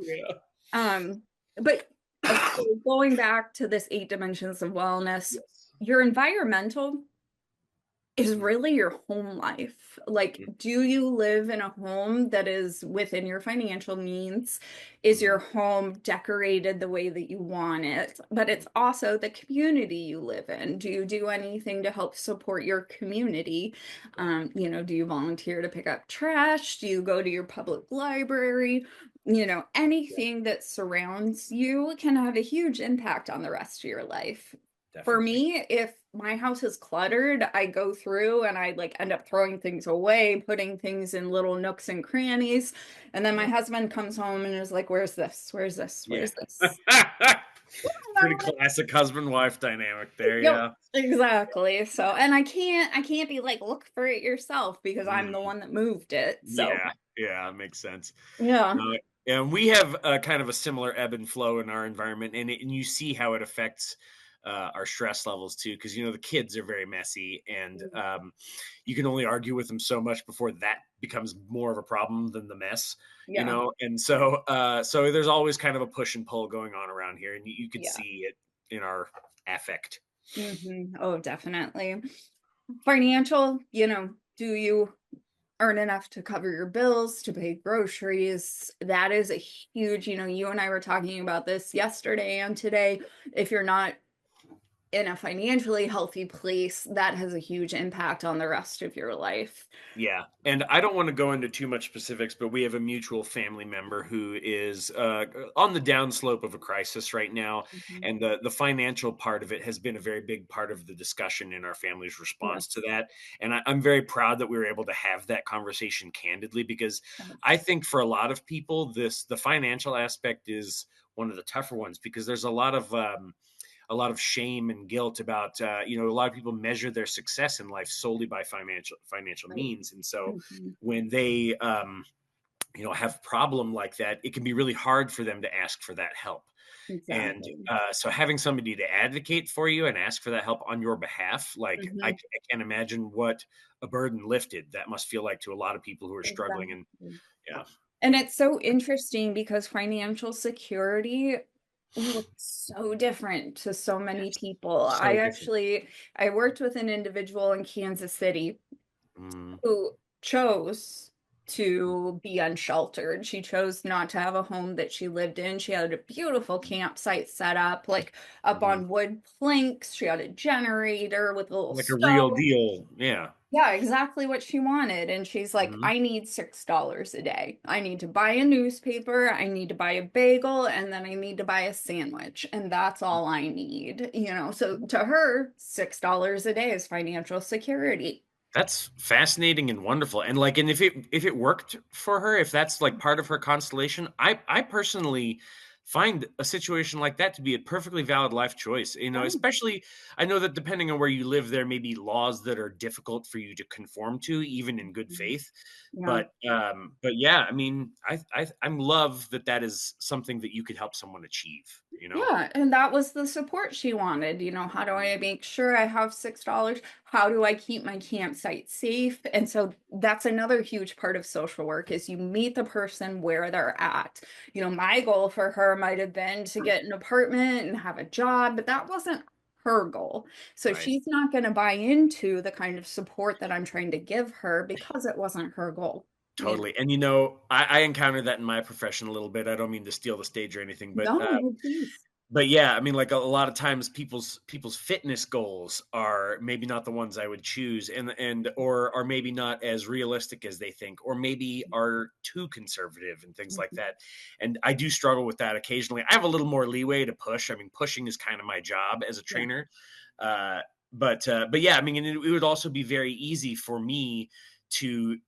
Speaker 3: Yeah.
Speaker 2: But okay, going back to this 8 dimensions of wellness,
Speaker 3: Yes.
Speaker 2: your environmental is
Speaker 3: Mhm.
Speaker 2: really your home life. Like,
Speaker 3: Mhm.
Speaker 2: do you live in a home that is within your financial means? Is your home decorated the way that you want it? But it's also the community you live in. Do you do anything to help support your community? Do you volunteer to pick up trash? Do you go to your public library? Anything that surrounds you can have a huge impact on the rest of your life. For
Speaker 3: Definitely.
Speaker 2: me, if my house is cluttered, I go through and I like end up throwing things away, putting things in little nooks and crannies. And then my
Speaker 3: Yeah.
Speaker 2: husband comes home and is like, "Where's this? Where's this?
Speaker 3: Yeah.
Speaker 2: Where's this?" And
Speaker 3: Pretty
Speaker 2: I'm like,
Speaker 3: classic husband-wife dynamic there,
Speaker 2: "Yep,
Speaker 3: yeah.
Speaker 2: exactly." So, and I can't be like, "Look for it yourself," because I'm the
Speaker 3: Mhm.
Speaker 2: one that moved it. So,
Speaker 3: Yeah, yeah, makes sense.
Speaker 2: yeah.
Speaker 3: No, and we have a kind of a similar ebb and flow in our environment, and you see how it affects our stress levels too, because the kids are very messy, and you can only argue with them so much before that becomes more of a problem than the mess,
Speaker 2: Yeah.
Speaker 3: And so there's always kind of a push and pull going on around here, and you could
Speaker 2: Yeah.
Speaker 3: see it in our affect.
Speaker 2: Oh, definitely. Financial, do you earn enough to cover your bills, to pay groceries? That is a huge, you and I were talking about this yesterday and today. If you're not in a financially healthy place, that has a huge impact on the rest of your life.
Speaker 3: Yeah, and I don't want to go into too much specifics, but we have a mutual family member who is on the downslope of a crisis right now,
Speaker 2: Mhm.
Speaker 3: and the financial part of it has been a very big part of the discussion in our family's
Speaker 2: Yeah.
Speaker 3: response to that. And I'm very proud that we were able to have that conversation candidly because I think for a lot of people, the financial aspect is one of the tougher ones because there's a lot of shame and guilt about a lot of people measure their success in life solely by financial
Speaker 2: Right.
Speaker 3: means, and so
Speaker 2: Mhm.
Speaker 3: when they have a problem like that, it can be really hard for them to ask for that help. And
Speaker 2: Exactly.
Speaker 3: so having somebody to advocate for you and ask for that help on your behalf, like I
Speaker 2: Mhm.
Speaker 3: can't imagine what a burden lifted that must feel like to a lot of people who are struggling. And
Speaker 2: Exactly.
Speaker 3: yeah,
Speaker 2: And it's so interesting because financial security looks so different to so many people.
Speaker 3: so different.
Speaker 2: I worked with an individual in Kansas City
Speaker 3: Mm,
Speaker 2: who chose to be unsheltered. She chose not to have a home that she lived in. She had a beautiful campsite set up, like up
Speaker 3: Mhm.
Speaker 2: on wood planks. She had a generator with a little
Speaker 3: Like a real
Speaker 2: stove.
Speaker 3: deal. Yeah.
Speaker 2: Yeah, exactly what she wanted. And she's like,
Speaker 3: Mhm.
Speaker 2: I need $6 a day. I need to buy a newspaper, I need to buy a bagel, and then I need to buy a sandwich. And that's all I need, you know. So to her, $6 a day is financial security.
Speaker 3: That's fascinating and wonderful. And like, and if it worked for her, if that's like part of her constellation, I personally find a situation like that to be a perfectly valid life choice. You know,
Speaker 2: Oh,
Speaker 3: especially I know that depending on where you live, there may be laws that are difficult for you to conform to, even in good faith.
Speaker 2: yeah.
Speaker 3: But yeah, I mean, I'm love that that is something that you could help someone achieve. You know.
Speaker 2: Yeah, and that was the support she wanted. You know, how do I make sure I have $6? How do I keep my campsite safe? And so that's another huge part of social work is you meet the person where they're at. You know, my goal for her might have been to get an apartment and have a job, but that wasn't her goal. So
Speaker 3: Right.
Speaker 2: she's not going to buy into the kind of support that I'm trying to give her because it wasn't her goal. You know,
Speaker 3: Totally. And you know, I encountered that in my profession a little bit. I don't mean to steal the stage or anything,
Speaker 2: no, no, please.
Speaker 3: but yeah, I mean, like a lot of times people's fitness goals are maybe not the ones I would choose, and or are maybe not as realistic as they think, or maybe are too conservative and things like
Speaker 2: Mhm.
Speaker 3: that. And I do struggle with that occasionally. I have a little more leeway to push. I mean, pushing is kind of my job as a
Speaker 2: Yeah,
Speaker 3: trainer. Uh, but yeah, I mean, and it would also be very easy for me to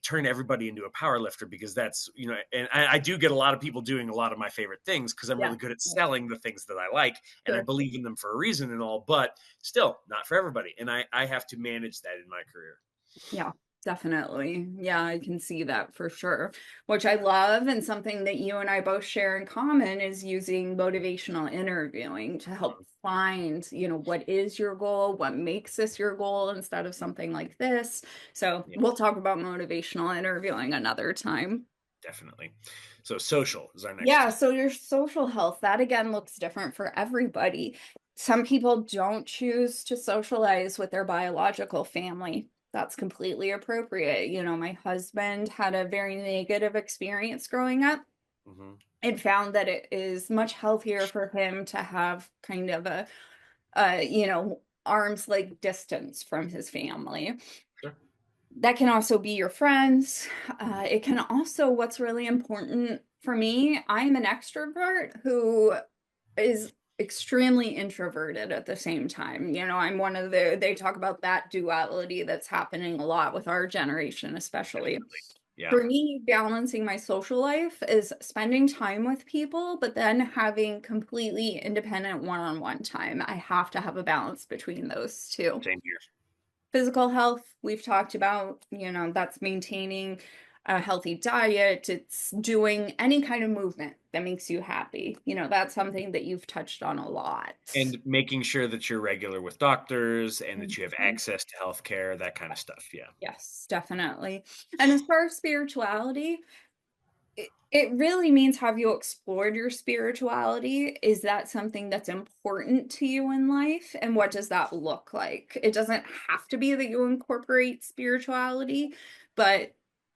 Speaker 3: turn everybody into a power lifter because that's, you know, and I do get a lot of people doing a lot of my favorite things because I'm
Speaker 2: yeah,
Speaker 3: really good at
Speaker 2: yeah,
Speaker 3: selling the things that I like and I
Speaker 2: sure.
Speaker 3: believe in them for a reason and all, but still not for everybody. And I have to manage that in my career.
Speaker 2: Yeah, definitely. Yeah, I can see that for sure. Which I love, and something that you and I both share in common is using motivational interviewing to help find, you know, what is your goal, what makes this your goal instead of something like this. So
Speaker 3: Yeah,
Speaker 2: we'll talk about motivational interviewing another time.
Speaker 3: definitely. So social is our
Speaker 2: Yeah,
Speaker 3: next.
Speaker 2: so your social health, that again looks different for everybody. Some people don't choose to socialize with their biological family. That's completely appropriate. You know, my husband had a very negative experience growing up
Speaker 3: Hmm.
Speaker 2: and found that it is much healthier for him to have kind of you know, arm's length distance from his family.
Speaker 3: Sure.
Speaker 2: That can also be your friends.
Speaker 3: Mhm.
Speaker 2: It can also, what's really important for me, I'm an extrovert who is extremely introverted at the same time. You know, I'm one of they talk about that duality that's happening a lot with our generation, especially.
Speaker 3: Definitely. Yeah.
Speaker 2: For me, balancing my social life is spending time with people, but then having completely independent one-on-one time. I have to have a balance between those two.
Speaker 3: Same here.
Speaker 2: Physical health, we've talked about, you know, that's maintaining a healthy diet. It's doing any kind of movement that makes you happy. You know, that's something that you've touched on a lot.
Speaker 3: And making sure that you're regular with doctors and that you have
Speaker 2: Mhm.
Speaker 3: access to healthcare, that kind of stuff. Yeah.
Speaker 2: Yes, definitely. And as far as spirituality, it really means, have you explored your spirituality? Is that something that's important to you in life? And what does that look like? It doesn't have to be that you incorporate spirituality, but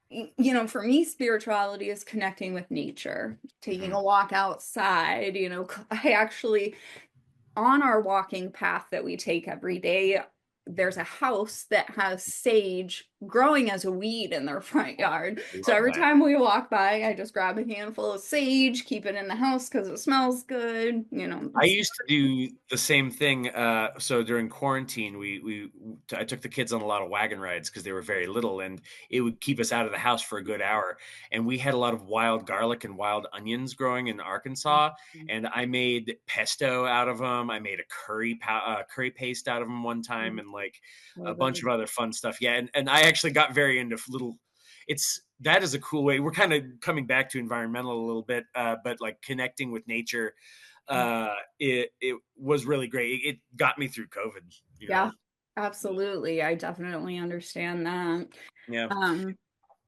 Speaker 2: you know, for me, spirituality is connecting with nature, taking
Speaker 3: Hmm.
Speaker 2: a walk outside. You know, I actually, on our walking path that we take every day, there's a house that has sage growing as a weed in their front yard. So
Speaker 3: Love
Speaker 2: every
Speaker 3: that.
Speaker 2: time we walk by, I just grab a handful of sage, keep it in the house because it smells good. You know,
Speaker 3: I
Speaker 2: it's
Speaker 3: used to do the same thing. So during quarantine, I took the kids on a lot of wagon rides because they were very little, and it would keep us out of the house for a good hour. And we had a lot of wild garlic and wild onions growing in Arkansas, and I made pesto out of them. I made a curry paste out of them one time, and like a
Speaker 2: so
Speaker 3: bunch
Speaker 2: good.
Speaker 3: of other fun stuff. Yeah, and I actually got very into little. It's that is a cool way. We're kind of coming back to environmental a little bit, but like connecting with nature it was really great. It got me through COVID, you
Speaker 2: Yeah,
Speaker 3: know?
Speaker 2: absolutely. I definitely understand that.
Speaker 3: Yeah.
Speaker 2: Um,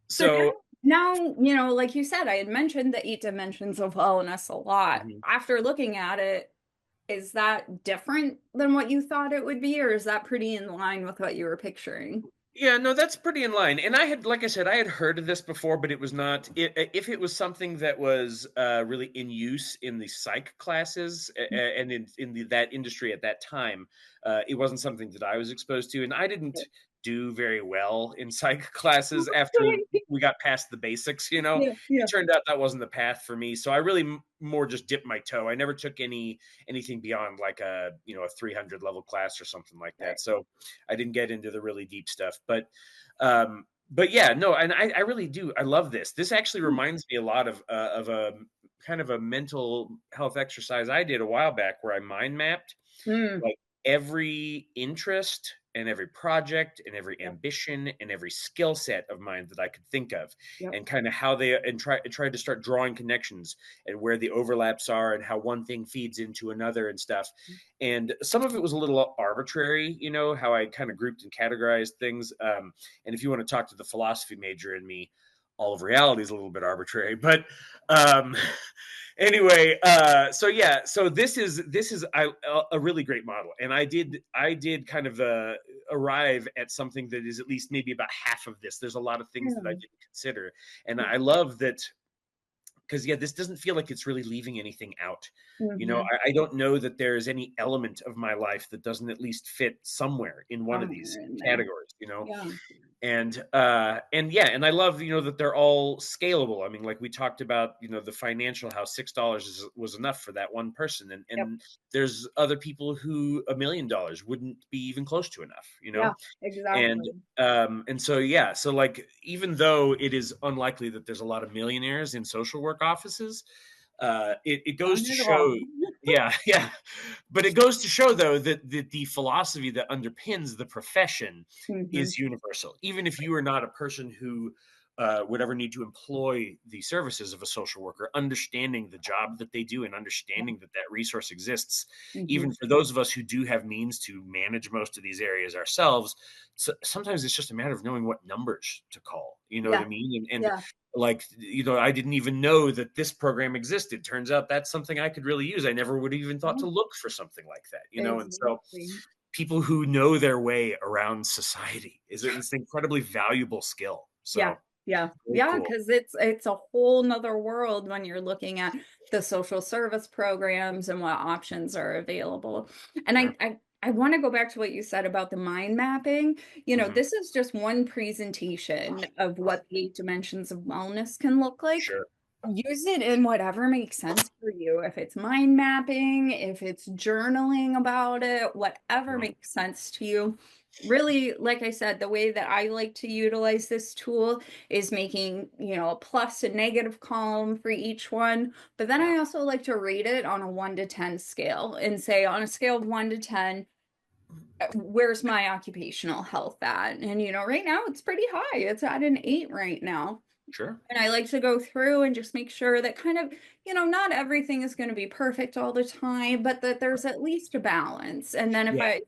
Speaker 2: so
Speaker 3: So,
Speaker 2: now, you know, like you said, I had mentioned the 8 dimensions of wellness a lot.
Speaker 3: mhm.
Speaker 2: After looking at it, is that different than what you thought it would be, or is that pretty in line with what you were picturing?
Speaker 3: Yeah, no, that's pretty in line. And I had, like I said, I had heard of this before, but it was not. If it was something that was really in use in the psych classes and that industry at that time, it wasn't something that I was exposed to, and I didn't do very well in psych classes after we got past the basics.
Speaker 2: Yeah,
Speaker 3: It
Speaker 2: yeah.
Speaker 3: turned out that wasn't the path for me, so I really more just dipped my toe. I never took anything beyond like a 300 level class or something like
Speaker 2: Right.
Speaker 3: that. So I didn't get into the really deep stuff, but yeah, no, and I really do. I love this. This actually reminds me a lot of a kind of a mental health exercise I did a while back where I mind mapped
Speaker 2: Mm.
Speaker 3: like every interest and every project and every
Speaker 2: Yep.
Speaker 3: ambition and every skill set of mine that I could think of,
Speaker 2: Yep.
Speaker 3: and kind of how they and tried to start drawing connections and where the overlaps are and how one thing feeds into another and stuff. And some of it was a little arbitrary, how I kind of grouped and categorized things. And if you want to talk to the philosophy major in me, all of reality is a little bit arbitrary, but um, anyway, so yeah, so this is a really great model, and I did kind of arrive at something that is at least maybe about half of this. There's a lot of things that I
Speaker 2: Yeah.
Speaker 3: didn't consider, and I love that because yeah, this doesn't feel like it's really leaving anything out.
Speaker 2: Mhm.
Speaker 3: I don't know that there's any element of my life that doesn't at least fit somewhere in one of these
Speaker 2: Somewhere in there.
Speaker 3: categories.
Speaker 2: Yeah.
Speaker 3: And yeah, and I love that they're all scalable. I mean, like we talked about, the financial, how $6 was enough for that one person, and
Speaker 2: Yep.
Speaker 3: there's other people who $1 million wouldn't be even close to enough.
Speaker 2: Yeah,
Speaker 3: and
Speaker 2: exactly.
Speaker 3: and so yeah, so like even though it is unlikely that there's a lot of millionaires in social work offices, it goes
Speaker 2: Done
Speaker 3: to
Speaker 2: it all.
Speaker 3: show, yeah, yeah, but it goes to show though that the philosophy that underpins the profession
Speaker 2: Mhm.
Speaker 3: is universal. Even if you are not a person who would ever need to employ the services of a social worker, understanding the job that they do and understanding that that resource exists, even
Speaker 2: Mhm.
Speaker 3: for those of us who do have means to manage most of these areas ourselves, sometimes it's just a matter of knowing what numbers to call. You know what I
Speaker 2: Yeah.
Speaker 3: mean? And
Speaker 2: Yeah.
Speaker 3: like, I didn't even know that this program existed. Turns out that's something I could really use. I never would have even thought
Speaker 2: Yeah.
Speaker 3: to look for something like that. And so
Speaker 2: Exactly.
Speaker 3: people who know their way around society is an incredibly valuable skill.
Speaker 2: Yeah.
Speaker 3: So
Speaker 2: Yeah.
Speaker 3: very
Speaker 2: Yeah,
Speaker 3: cool.
Speaker 2: because it's a whole nother world when you're looking at the social service programs and what options are available. And
Speaker 3: Sure.
Speaker 2: I want to go back to what you said about the mind mapping.
Speaker 3: Mhm.
Speaker 2: This is just one presentation of what the 8 dimensions of wellness can look like.
Speaker 3: Sure.
Speaker 2: Use it in whatever makes sense for you. If it's mind mapping, if it's journaling about it, whatever
Speaker 3: Mhm.
Speaker 2: makes sense to you. Really, like I said, the way that I like to utilize this tool is making, a plus and negative column for each one. But then
Speaker 3: Yeah.
Speaker 2: I also like to rate it on a 1 to 10 scale and say, on a scale of 1 to 10, where's my occupational health at? And, right now it's pretty high. It's at an 8 right now.
Speaker 3: Sure.
Speaker 2: And I like to go through and just make sure that kind of, not everything is going to be perfect all the time, but that there's at least a balance. And then if
Speaker 3: Yeah.
Speaker 2: I,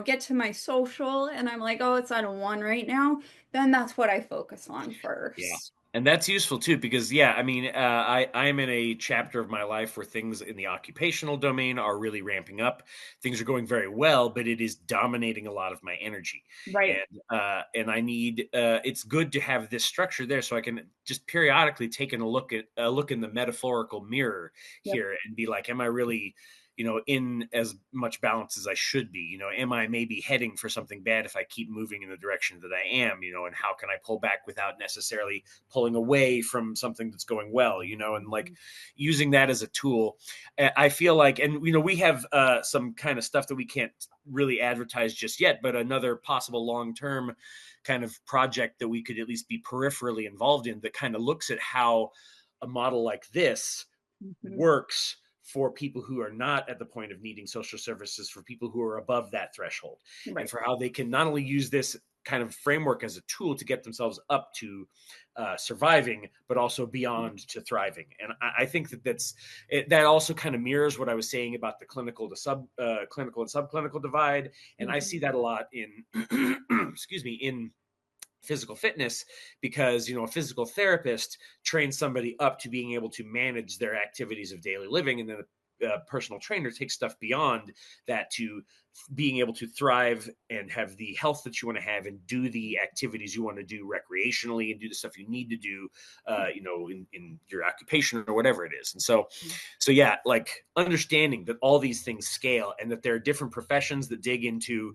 Speaker 2: get to my social and I'm like, oh, it's at a 1 right now, then that's what I focus on
Speaker 3: Yeah.
Speaker 2: first.
Speaker 3: And that's useful too, because yeah, I mean, I'm in a chapter of my life where things in the occupational domain are really ramping up. Things are going very well, but it is dominating a lot of my energy,
Speaker 2: Right.
Speaker 3: and I need. It's good to have this structure there, so I can just periodically take a look in the metaphorical mirror
Speaker 2: Yep.
Speaker 3: here and be like, am I really in as much balance as I should be? Am I maybe heading for something bad if I keep moving in the direction that I am? And how can I pull back without necessarily pulling away from something that's going well? And like using that as a tool. I feel like, and we have some kind of stuff that we can't really advertise just yet, but another possible long-term kind of project that we could at least be peripherally involved in that kind of looks at how a model like this
Speaker 2: Mhm.
Speaker 3: works for people who are not at the point of needing social services, for people who are above that threshold, and
Speaker 2: Right.
Speaker 3: for how they can not only use this kind of framework as a tool to get themselves up to surviving, but also beyond to thriving. And I think that also kind of mirrors what I was saying about the clinical and subclinical divide. And I see
Speaker 2: Mhm.
Speaker 3: that a lot in, excuse me, in physical fitness, because a physical therapist trains somebody up to being able to manage their activities of daily living, and then a personal trainer takes stuff beyond that to being able to thrive and have the health that you want to have and do the activities you want to do recreationally and do the stuff you need to do, in your occupation or whatever it is. And so yeah, like understanding that all these things scale and that there are different professions that dig into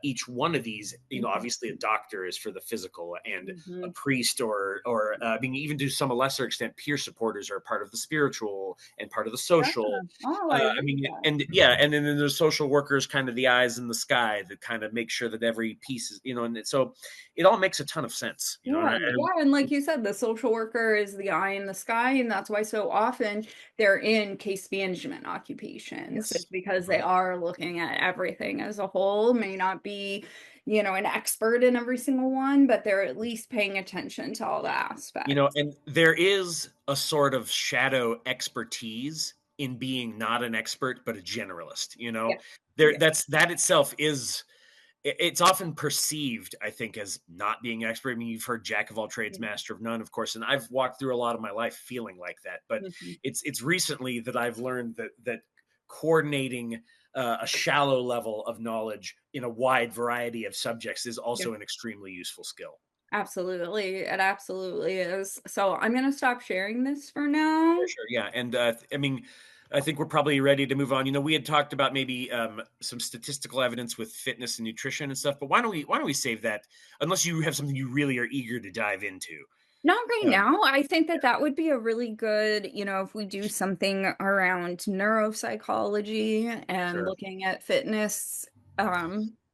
Speaker 3: each one of these. Obviously a doctor is for the physical, and a priest or even to some lesser extent, peer supporters are part of the spiritual and part of the social. And then there's social workers, kind of the eyes in the sky that kind of make sure that every piece is, and so it all makes a ton of sense.
Speaker 2: And like you said, the social worker is the eye in the sky, and that's why so often they're in case management occupations.
Speaker 3: Yes.
Speaker 2: It's because they are looking at everything as a whole, may not be, an expert in every single one, but they're at least paying attention to all the aspects.
Speaker 3: And there is a sort of shadow expertise in being not an expert, but a generalist, that itself is, it's often perceived, I think, as not being an expert. I mean, you've heard jack of all trades, master of none, of course, and I've walked through a lot of my life feeling like that. But it's recently that I've learned that coordinating a shallow level of knowledge in a wide variety of subjects is also an extremely useful skill.
Speaker 2: Absolutely. It absolutely is. So I'm going to stop sharing this for now.
Speaker 3: Sure. Yeah. And I think we're probably ready to move on. We had talked about maybe some statistical evidence with fitness and nutrition and stuff, but why don't we save that unless you have something you really are eager to dive into?
Speaker 2: Not right now. I think that would be a really good, if we do something around neuropsychology and looking at fitness,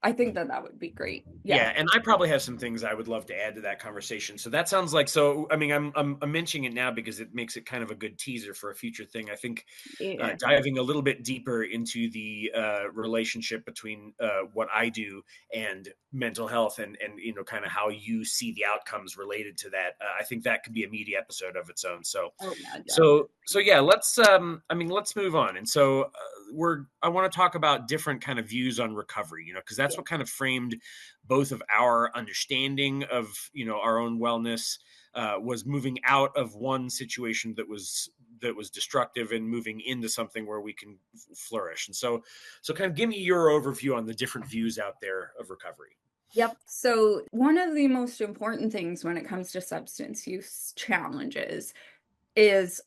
Speaker 2: I think that would be great.
Speaker 3: Yeah, and I probably have some things I would love to add to that conversation. So that sounds like, I mean, I'm mentioning it now because it makes it kind of a good teaser for a future thing. I think diving a little bit deeper into the relationship between what I do and mental health and kind of how you see the outcomes related to that. I think that could be a meaty episode of its own. So yeah, let's move on. And so I want to talk about different kind of views on recovery, because that's what kind of framed both of our understanding of, our own wellness, was moving out of one situation that was destructive and moving into something where we can flourish. And so kind of give me your overview on the different views out there of recovery.
Speaker 2: Yep. So one of the most important things when it comes to substance use challenges is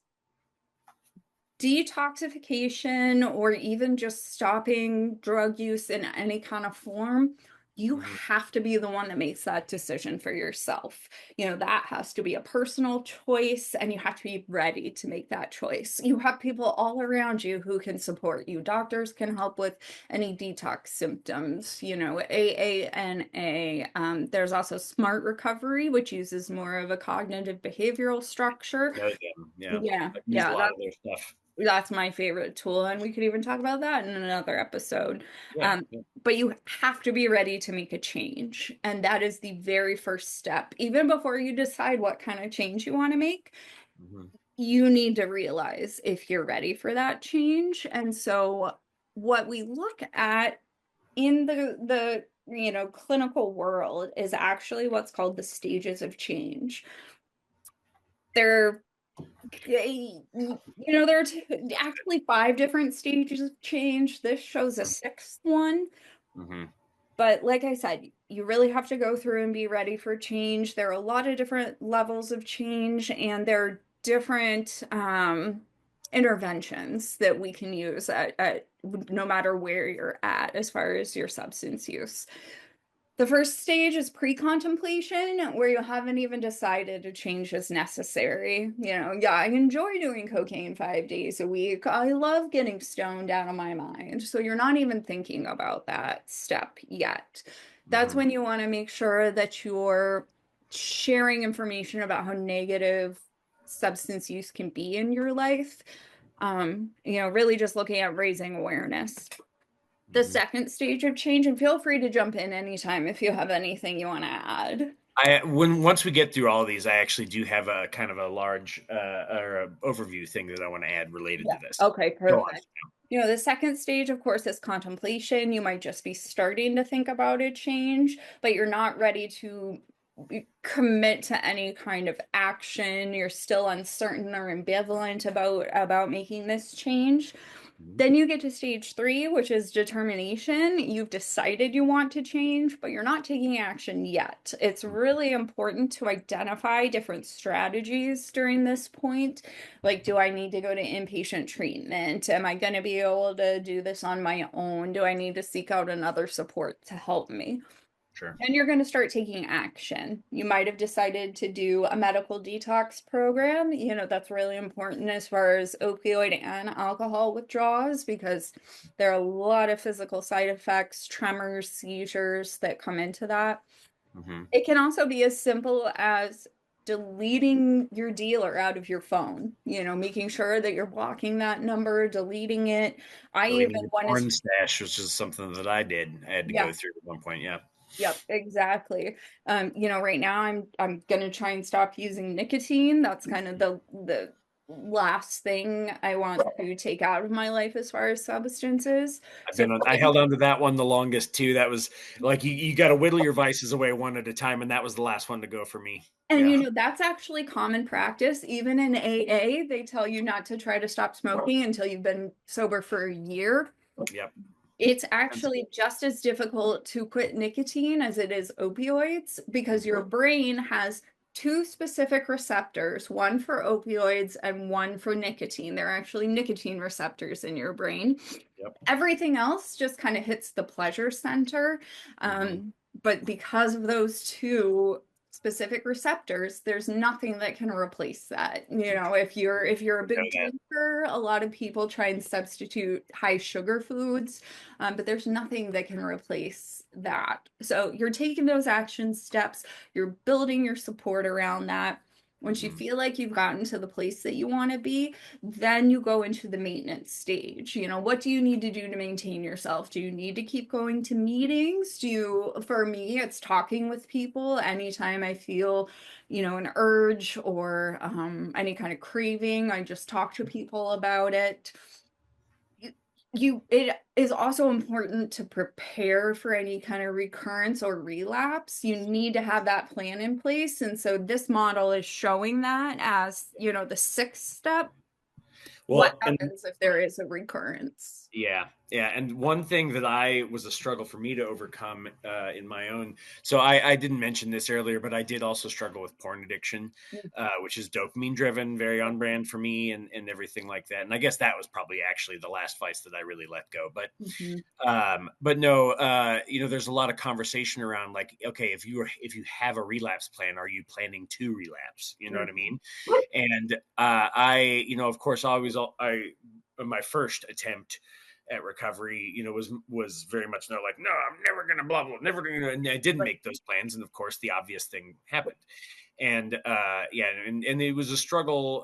Speaker 2: detoxification, or even just stopping drug use in any kind of form. You have to be the one that makes that decision for yourself. That has to be a personal choice, and you have to be ready to make that choice. You have people all around you who can support you. Doctors can help with any detox symptoms, AANA. There's also Smart Recovery, which uses more of a cognitive behavioral structure. That's my favorite tool, and we could even talk about that in another episode. But you have to be ready to make a change, and that is the very first step. Even before you decide what kind of change you want to make, you need to realize if you're ready for that change. And so what we look at in the clinical world is actually what's called the stages of change. There are actually 5 different stages of change. This shows a 6th one. But like I said, you really have to go through and be ready for change. There are a lot of different levels of change, and there are different interventions that we can use at no matter where you're at as far as your substance use. The first stage is pre-contemplation, where you haven't even decided a change is necessary. I enjoy doing cocaine 5 days a week. I love getting stoned out of my mind. So you're not even thinking about that step yet. That's when you want to make sure that you're sharing information about how negative substance use can be in your life. Really just looking at raising awareness. The second stage of change, and feel free to jump in anytime if you have anything you want to add.
Speaker 3: Once we get through all these, I actually do have a kind of a large overview thing that I want to add related to this.
Speaker 2: Okay, perfect. The second stage, of course, is contemplation. You might just be starting to think about a change, but you're not ready to commit to any kind of action. You're still uncertain or ambivalent about making this change. Then you get to stage 3, which is determination. You've decided you want to change, but you're not taking action yet. It's really important to identify different strategies during this point. Like, do I need to go to inpatient treatment? Am I going to be able to do this on my own? Do I need to seek out another support to help me?
Speaker 3: Sure.
Speaker 2: And you're going to start taking action. You might have decided to do a medical detox program. That's really important as far as opioid and alcohol withdrawals because there are a lot of physical side effects, tremors, seizures that come into that.
Speaker 3: Mm-hmm.
Speaker 2: It can also be as simple as deleting your dealer out of your phone, making sure that you're blocking that number, deleting it. I even
Speaker 3: Deleting the
Speaker 2: want
Speaker 3: porn
Speaker 2: to,
Speaker 3: stash, which is something that I did. I had to
Speaker 2: yeah.
Speaker 3: go through at one point. Yeah.
Speaker 2: Yep, exactly. Right now I'm gonna try and stop using nicotine. That's kind of the last thing I want to take out of my life as far as substances. So
Speaker 3: I held on to that one the longest too. That was like you got to whittle your vices away one at a time, and that was the last one to go for me.
Speaker 2: and
Speaker 3: Yeah.
Speaker 2: that's actually common practice. Even in AA, they tell you not to try to stop smoking until you've been sober for a year.
Speaker 3: Yep.
Speaker 2: It's actually just as difficult to quit nicotine as it is opioids because your brain has two specific receptors, one for opioids and one for nicotine. They're actually nicotine receptors in your brain.
Speaker 3: Yep.
Speaker 2: Everything else just kind of hits the pleasure center. But because of those two specific receptors, there's nothing that can replace that. If you're a big drinker, a lot of people try and substitute high sugar foods, but there's nothing that can replace that. So you're taking those action steps, you're building your support around that. Once you feel like you've gotten to the place that you want to be, then you go into the maintenance stage. What do you need to do to maintain yourself? Do you need to keep going to meetings? For me, it's talking with people anytime I feel, an urge or any kind of craving. I just talk to people about it. It is also important to prepare for any kind of recurrence or relapse. You need to have that plan in place. And so this model is showing that as, the 6th step. What happens if there is a recurrence?
Speaker 3: Yeah. And one thing that was a struggle for me to overcome in my own. So I didn't mention this earlier, but I did also struggle with porn addiction, which is dopamine driven, very on brand for me and everything like that. And I guess that was probably actually the last vice that I really let go. But no, there's a lot of conversation around like, okay, if you have a relapse plan, are you planning to relapse? You know what I mean? And of course, my first attempt at recovery, was very much like, no, I'm never going to blah, blah, never going to, and I didn't make those plans. And of course the obvious thing happened. And and it was a struggle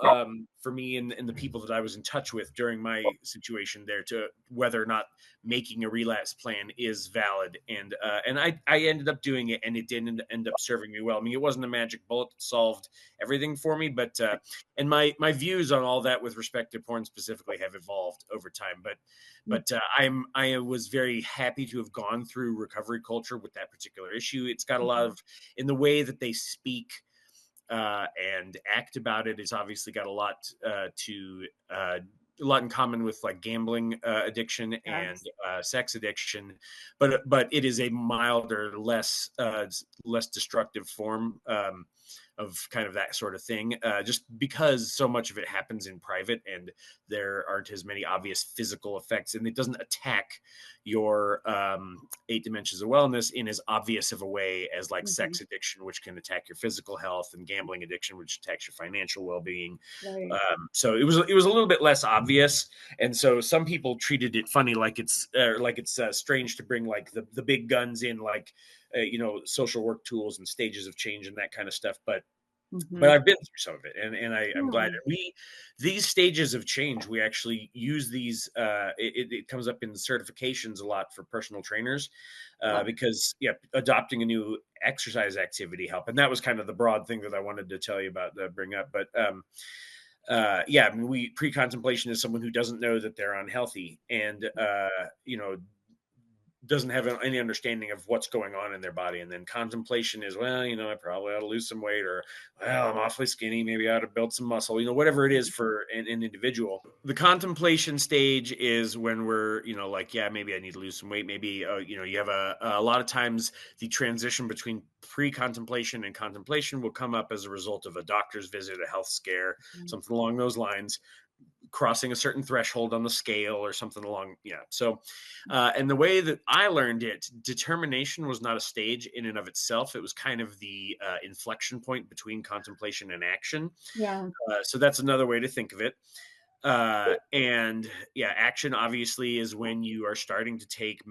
Speaker 3: for me and the people that I was in touch with during my situation there to whether or not making a relapse plan is valid. And I ended up doing it, and it didn't end up serving me well. I mean, it wasn't a magic bullet that solved everything for me, but and my views on all that with respect to porn specifically have evolved over time. But I was very happy to have gone through recovery culture with that particular issue. It's got a lot of, in the way that they speak and act about it, it's obviously got a lot in common with like gambling addiction and sex addiction, but it is a milder, less destructive form of kind of that sort of thing, just because so much of it happens in private and there aren't as many obvious physical effects, and it doesn't attack your 8 dimensions of wellness in as obvious of a way as like sex addiction, which can attack your physical health, and gambling addiction, which attacks your financial well-being.
Speaker 2: Right.
Speaker 3: So it was a little bit less obvious, and so some people treated it funny, like it's strange to bring like the big guns in, like social work tools and stages of change and that kind of stuff. But I've been through some of it, and I'm glad these stages of change, we actually use these. It comes up in certifications a lot for personal trainers, because adopting a new exercise activity help, and that was kind of the broad thing that I wanted to tell you about, bring up. But I mean, pre-contemplation is someone who doesn't know that they're unhealthy, and doesn't have any understanding of what's going on in their body. And then contemplation is, well, I probably ought to lose some weight, or, well, I'm awfully skinny, maybe I ought to build some muscle, whatever it is for an individual. The contemplation stage is when we're, like, yeah, maybe I need to lose some weight. Maybe, you have a lot of times the transition between pre-contemplation and contemplation will come up as a result of a doctor's visit, a health scare, something along those lines, crossing a certain threshold on the scale or something along. Yeah. So, and the way that I learned it, determination was not a stage in and of itself. It was kind of the inflection point between contemplation and action.
Speaker 2: Yeah.
Speaker 3: So that's another way to think of it. And yeah, action obviously is when you are starting to take,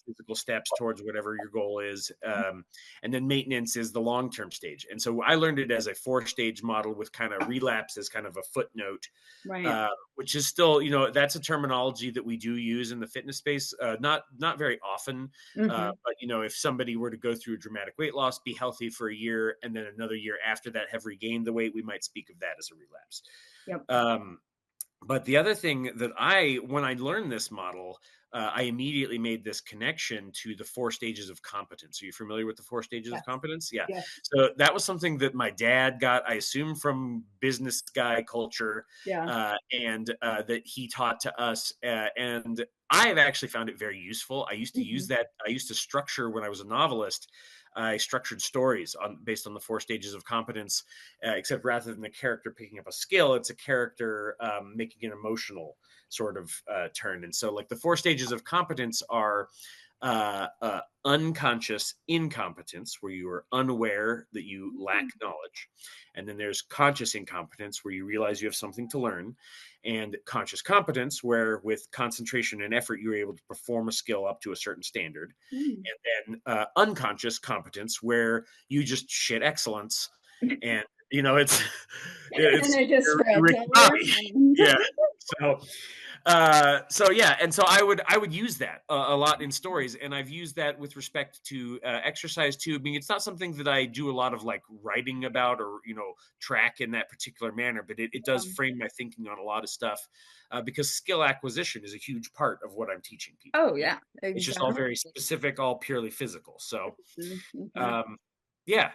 Speaker 3: physical steps towards whatever your goal is. And then maintenance is the long-term stage. And so I learned it as a 4-stage model with kind of relapse as kind of a footnote,
Speaker 2: Right.
Speaker 3: which is still, that's a terminology that we do use in the fitness space. Not very often, but if somebody were to go through a dramatic weight loss, be healthy for a year, and then another year after that have regained the weight, we might speak of that as a relapse.
Speaker 2: Yep.
Speaker 3: But the other thing that when I learned this model, I immediately made this connection to the 4 stages of competence. Are you familiar with the 4 stages of competence? Yeah.
Speaker 2: Yes.
Speaker 3: So that was something that my dad got, I assume, from business guy culture, and that he taught to us. And I have actually found it very useful. I used to use that. I used to structure, when I was a novelist, I structured stories based on the 4 stages of competence, except rather than the character picking up a skill, it's a character making an emotional sort of turn. And so, like, the 4 stages of competence are unconscious incompetence, where you are unaware that you lack knowledge. And then there's conscious incompetence, where you realize you have something to learn. And conscious competence, where with concentration and effort, you're able to perform a skill up to a certain standard. And then unconscious competence, where you just shit excellence. And, it's yeah. So yeah, and so I would use that a lot in stories, and I've used that with respect to exercise too. I mean, it's not something that I do a lot of like writing about or track in that particular manner, but it does frame my thinking on a lot of stuff, because skill acquisition is a huge part of what I'm teaching people.
Speaker 2: Oh yeah, exactly.
Speaker 3: It's just all very specific, all purely physical. So, yeah,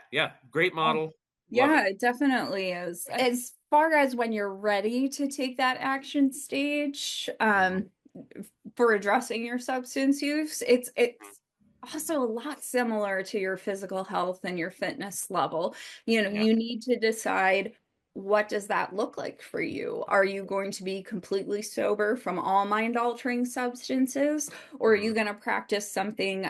Speaker 3: great model.
Speaker 2: Yeah, it definitely is. As far as when you're ready to take that action stage, for addressing your substance use, it's also a lot similar to your physical health and your fitness level. You need to decide, what does that look like for you? Are you going to be completely sober from all mind-altering substances, or are you going to practice something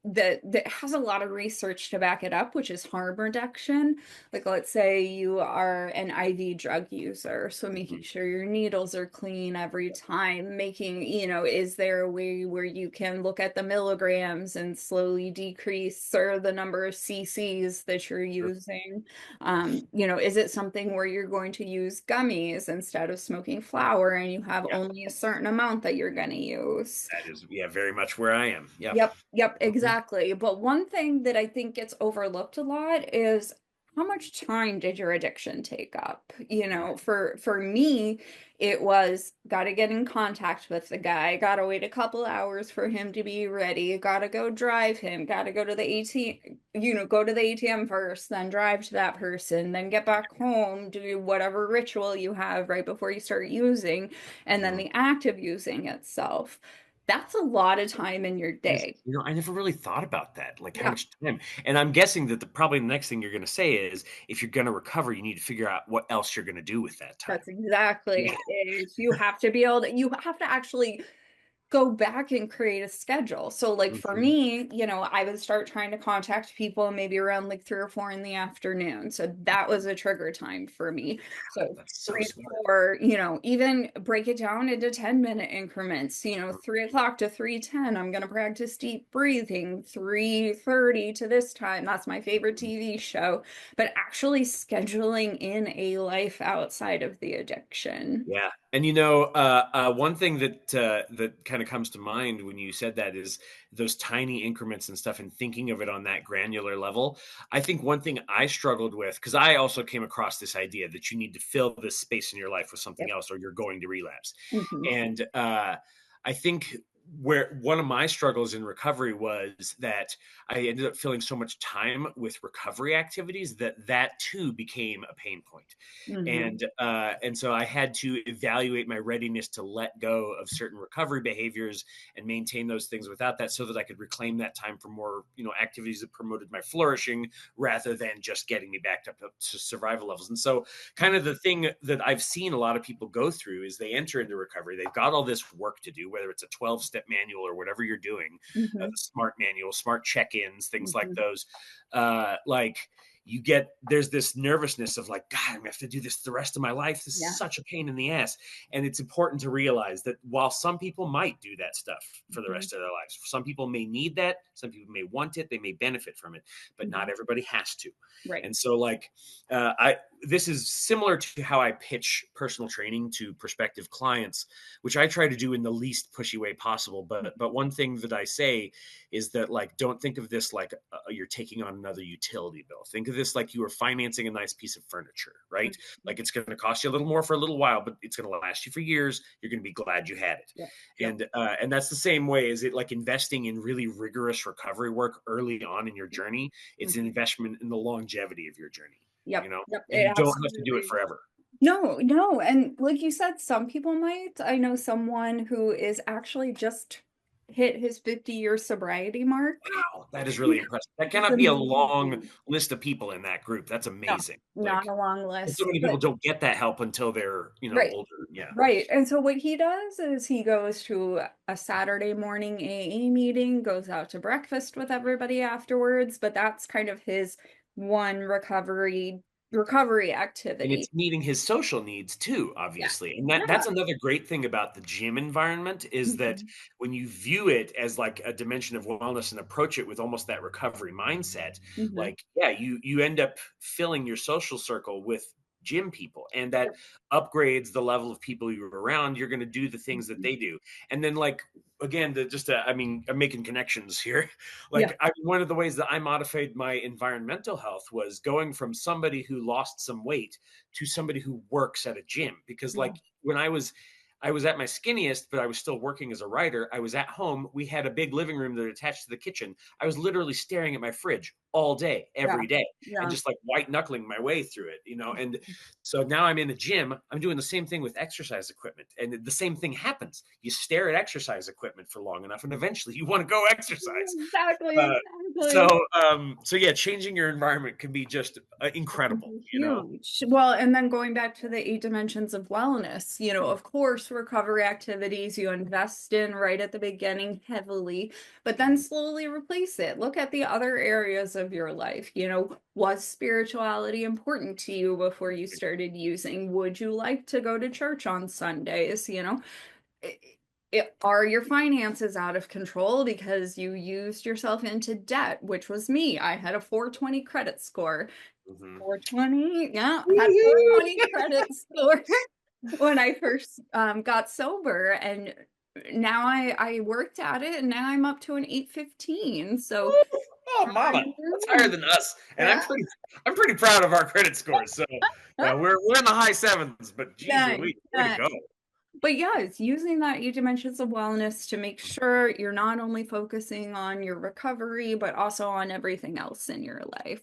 Speaker 2: that has a lot of research to back it up, which is harm reduction? Like, let's say you are an IV drug user, so making sure your needles are clean every time, making, is there a way where you can look at the milligrams and slowly decrease or the number of cc's that you're using? Is it something where you're going to use gummies instead of smoking flower, and you have only a certain amount that you're going to use?
Speaker 3: That is, very much where I am. Yep,
Speaker 2: exactly. But one thing that I think gets overlooked a lot is, how much time did your addiction take up? For me, it was, gotta get in contact with the guy, gotta wait a couple hours for him to be ready, gotta go drive him, gotta go to the ATM, go to the ATM first, then drive to that person, then get back home, do whatever ritual you have right before you start using, and then the act of using itself. That's a lot of time in your day.
Speaker 3: I never really thought about that, like how much time. And I'm guessing that probably the next thing you're going to say is, if you're going to recover, you need to figure out what else you're going to do with that time.
Speaker 2: That's exactly it. You have to be able to, you have to actually go back and create a schedule. So like for me, I would start trying to contact people maybe around like 3 or 4 in the afternoon. So that was a trigger time for me. So 3 to 4, even break it down into 10-minute increments, 3 o'clock to 3:10, I'm going to practice deep breathing, 3:30 to this time. That's my favorite TV show, but actually scheduling in a life outside of the addiction.
Speaker 3: Yeah. And one thing that kind of comes to mind when you said that is those tiny increments and stuff, and thinking of it on that granular level. I think one thing I struggled with, because I also came across this idea that you need to fill this space in your life with something else, or you're going to relapse. And I think where one of my struggles in recovery was that I ended up filling so much time with recovery activities that too became a pain point.
Speaker 2: Mhm.
Speaker 3: And so I had to evaluate my readiness to let go of certain recovery behaviors and maintain those things without that, so that I could reclaim that time for more, activities that promoted my flourishing rather than just getting me back up to survival levels. And so kind of the thing that I've seen a lot of people go through is they enter into recovery, they've got all this work to do, whether it's a 12-step manual or whatever you're doing, the
Speaker 2: Mhm.
Speaker 3: smart manual, smart check-ins, things like
Speaker 2: Mhm.
Speaker 3: those. Like, there's this nervousness of like, God, I'm gonna have to do this the rest of my life. This is
Speaker 2: Yeah.
Speaker 3: such a pain in the ass. And it's important to realize that while some people might do that stuff for the
Speaker 2: Mhm.
Speaker 3: rest of their lives, some people may need that, some people may want it, they may benefit from it, but not
Speaker 2: Mhm.
Speaker 3: everybody has to.
Speaker 2: Right.
Speaker 3: And so, like, I this is similar to how I pitch personal training to prospective clients, which I try to do in the least pushy way possible. But one thing that I say is that, like, don't think of this like you're taking on another utility bill. Think of this like you are financing a nice piece of furniture, right?
Speaker 2: Mhm.
Speaker 3: Like, it's going to cost you a little more for a little while, but it's going to last you for years. You're going to be glad you had it.
Speaker 2: Yep. Yep.
Speaker 3: And that's the same way as it, like, investing in really rigorous recovery work early on in your journey. It's an
Speaker 2: Mhm.
Speaker 3: investment in the longevity of your journey,
Speaker 2: Yep. Yep.
Speaker 3: and
Speaker 2: It
Speaker 3: you don't have to do it
Speaker 2: absolutely.
Speaker 3: forever.
Speaker 2: No, no. And like you said, some people might. I know someone who is actually just hit his 50-year sobriety mark.
Speaker 3: Wow, that is really impressive. That
Speaker 2: It's
Speaker 3: cannot be a long
Speaker 2: amazing.
Speaker 3: list of people in that group. That's
Speaker 2: No,
Speaker 3: amazing.
Speaker 2: not
Speaker 3: Like,
Speaker 2: a long
Speaker 3: and so
Speaker 2: list,
Speaker 3: many people
Speaker 2: but
Speaker 3: don't get that help until they're,
Speaker 2: right.
Speaker 3: older. Yeah.
Speaker 2: Right. And so what he does is he goes to a Saturday morning AA meeting, goes out to breakfast with everybody afterwards, but that's kind of his one recovery
Speaker 3: And
Speaker 2: activity.
Speaker 3: it's meeting his social needs too,
Speaker 2: Yeah.
Speaker 3: obviously. And that's
Speaker 2: Yeah.
Speaker 3: another great thing about the gym environment, is that
Speaker 2: Mhm.
Speaker 3: when you view it as like a dimension of wellness and approach it with almost that recovery mindset,
Speaker 2: Mhm.
Speaker 3: like, yeah, you end up filling your social circle with gym people, and that
Speaker 2: Yep.
Speaker 3: upgrades the level of people you're around. You're going to do the things that
Speaker 2: Mhm.
Speaker 3: they do. And then, like, again, I mean, I'm making connections here.
Speaker 2: Yeah.
Speaker 3: Like, one of the ways that I modified my environmental health was going from somebody who lost some weight to somebody who works at a gym. Because,
Speaker 2: Yeah.
Speaker 3: like, when I was at my skinniest, but I was still working as a writer. I was at home. We had a big living room that attached to the kitchen. I was literally staring at my fridge all day,
Speaker 2: Yeah.
Speaker 3: every day, and
Speaker 2: Yeah.
Speaker 3: just like white knuckling my way through it, And so now I'm in a gym. I'm doing the same thing with exercise equipment, and the same thing happens. You stare at exercise equipment for long enough, and eventually you want to go exercise.
Speaker 2: Exactly.
Speaker 3: Uh, so,
Speaker 2: Exactly.
Speaker 3: so yeah, changing your environment can be just incredible,
Speaker 2: Huge. Well, and then going back to the 8 dimensions of wellness, of course, recovery activities you invest in right at the beginning heavily, but then slowly replace it. Look at the other areas of your life. Was spirituality important to you before you started using? Would you like to go to church on Sundays? I- are your finances out of control because you used yourself into debt, which was me. I had a 420 credit score.
Speaker 3: Mhm.
Speaker 2: 420, yeah, had
Speaker 3: Woo-hoo!
Speaker 2: 420 credit score when I first got sober, and now I worked at it, and now I'm up to an 815. So,
Speaker 3: Oh, mama, that's higher than us, and
Speaker 2: yeah,
Speaker 3: I'm pretty proud of our credit scores. So, yeah, we're in the high sevens, but geez
Speaker 2: nice,
Speaker 3: Louise, way to
Speaker 2: nice.
Speaker 3: go.
Speaker 2: But yeah, it's using that 8 dimensions of wellness to make sure you're not only focusing on your recovery, but also on everything else in your life.